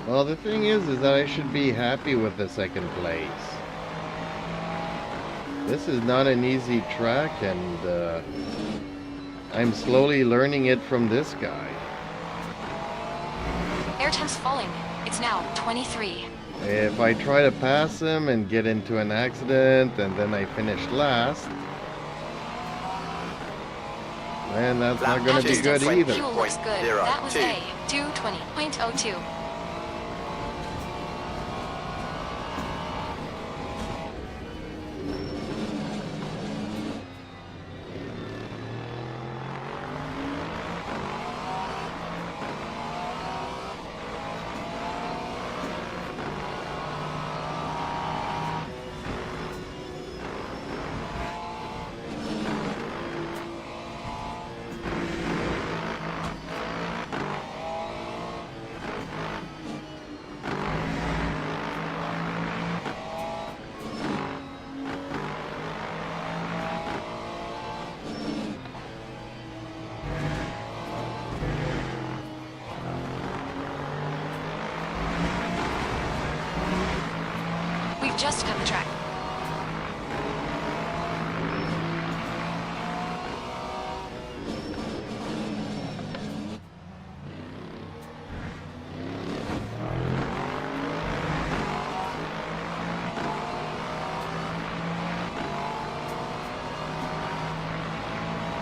Well, the thing is that I should be happy with the second place. This is not an easy track, and I'm slowly learning it from this guy. Air temps falling. It's now 23. If I try to pass him and get into an accident and then I finish last, man, that's not going to be good either. Fuel looks good. That was A. 2:20.02. just cut the track.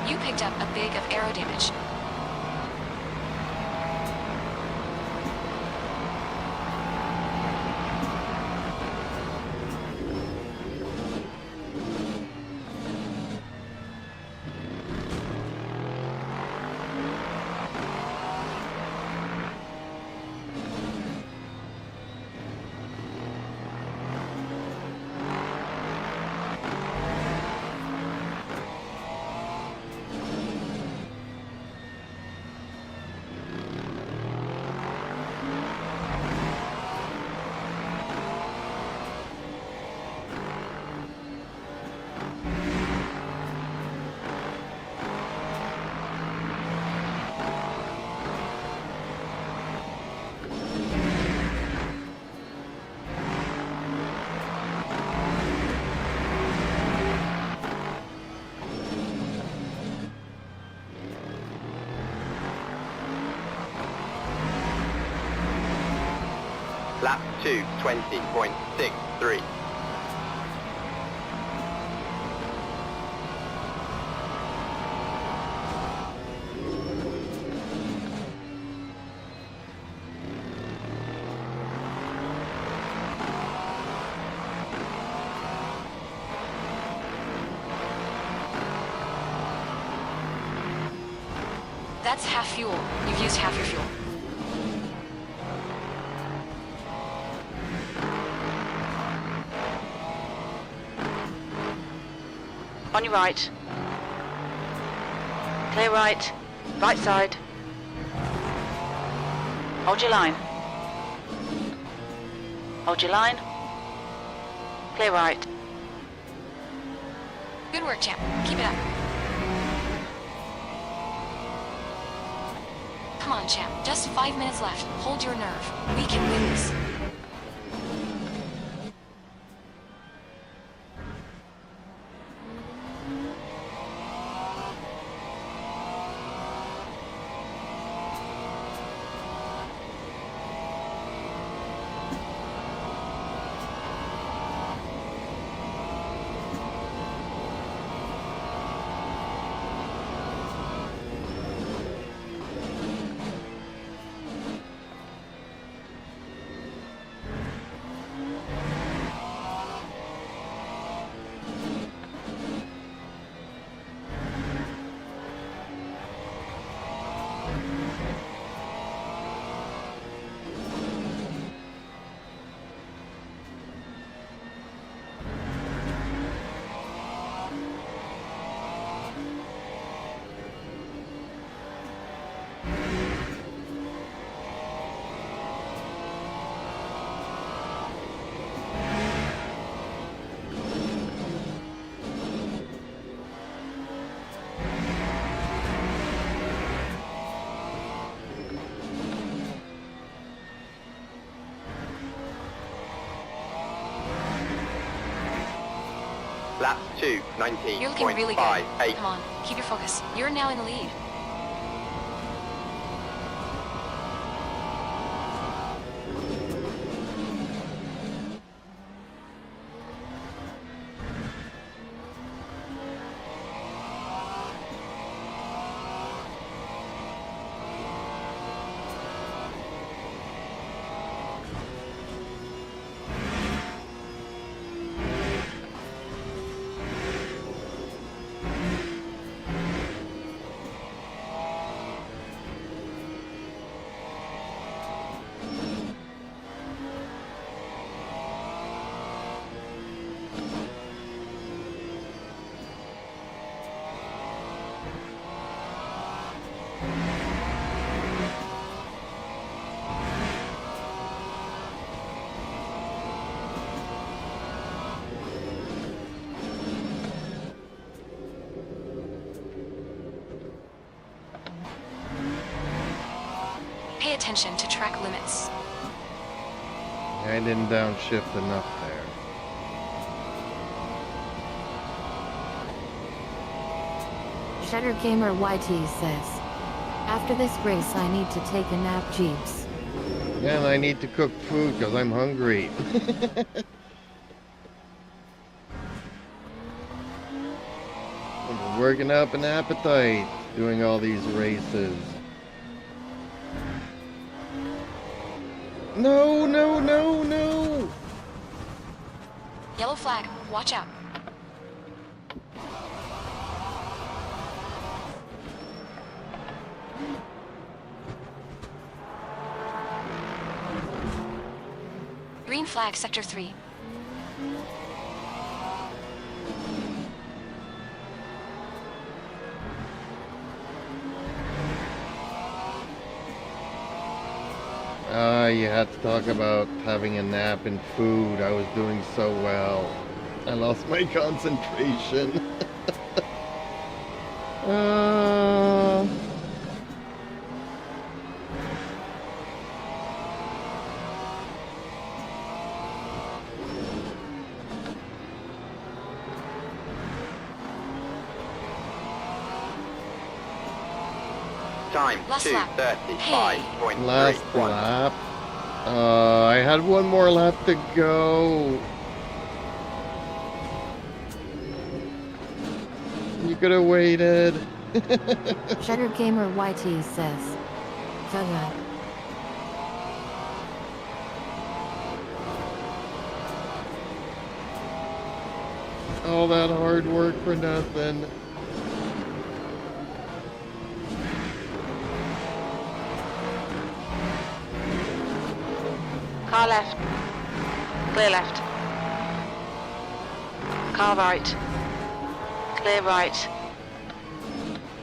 You picked up a big of aero damage. Lap 2, 20.63. That's half fuel. You've used half your fuel. On your right. Clear right. Right side. Hold your line. Hold your line. Clear right. Good work, champ. Keep it up. Come on, champ. Just 5 minutes left. Hold your nerve. We can win this. Lap 2, 19.58. You're looking really good. Come on, keep your focus. You're now in the lead. Pay attention to track limits. I didn't downshift enough there. Shedder Gamer YT says, after this race I need to take a nap, Jeeps. And I need to cook food because I'm hungry. I'm working up an appetite doing all these races. No, no, no, no! Yellow flag. Watch out. Green flag, Sector 3. You had to talk about having a nap and food. I was doing so well. I lost my concentration. uh... Time Last lap. 2:35.31. Last lap. I had one more lap to go. You could have waited. Shedder Gamer YT says, Gaga. All that hard work for nothing. Car left. Clear left. Car right. Clear right.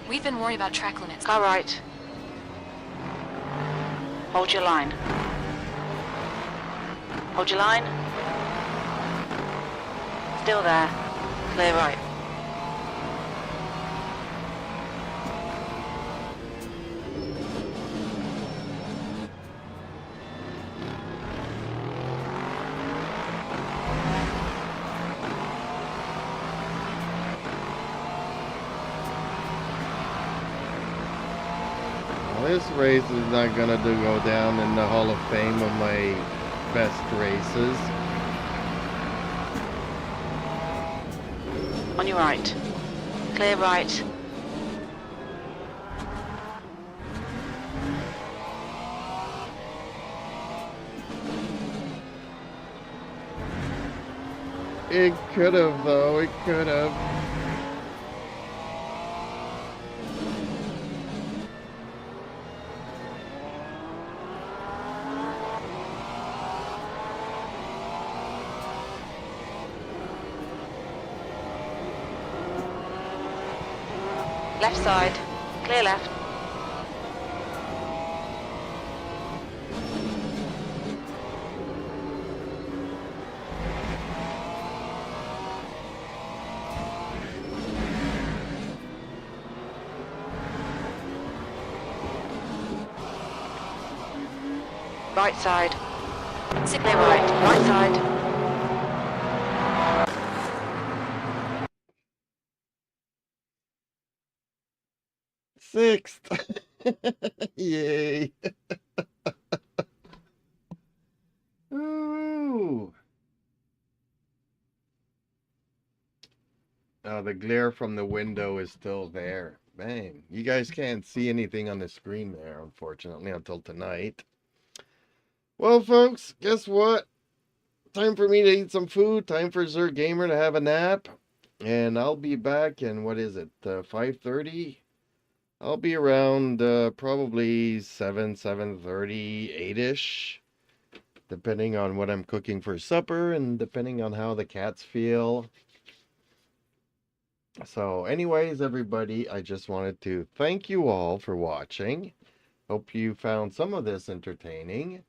We've been worried about track limits. Car right. Hold your line. Hold your line. Still there. Clear right. This race is not gonna go down in the Hall of Fame of my best races. On your right. Clear right. It could have, though. It could have. Left side. Clear left. Right side. Clear right. Right side. Sixth. Yay. Ooh. Oh, the glare from the window is still there. Man, you guys can't see anything on the screen there, unfortunately, until tonight. Well, folks, guess what? Time for me to eat some food. Time for Zer Gamer to have a nap. And I'll be back in, what is it, 5:30? I'll be around probably 7:30, 8-ish. Depending on what I'm cooking for supper and depending on how the cats feel. So anyways, everybody, I just wanted to thank you all for watching. Hope you found some of this entertaining.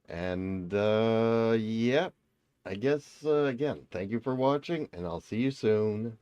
And yeah, I guess again, thank you for watching and I'll see you soon.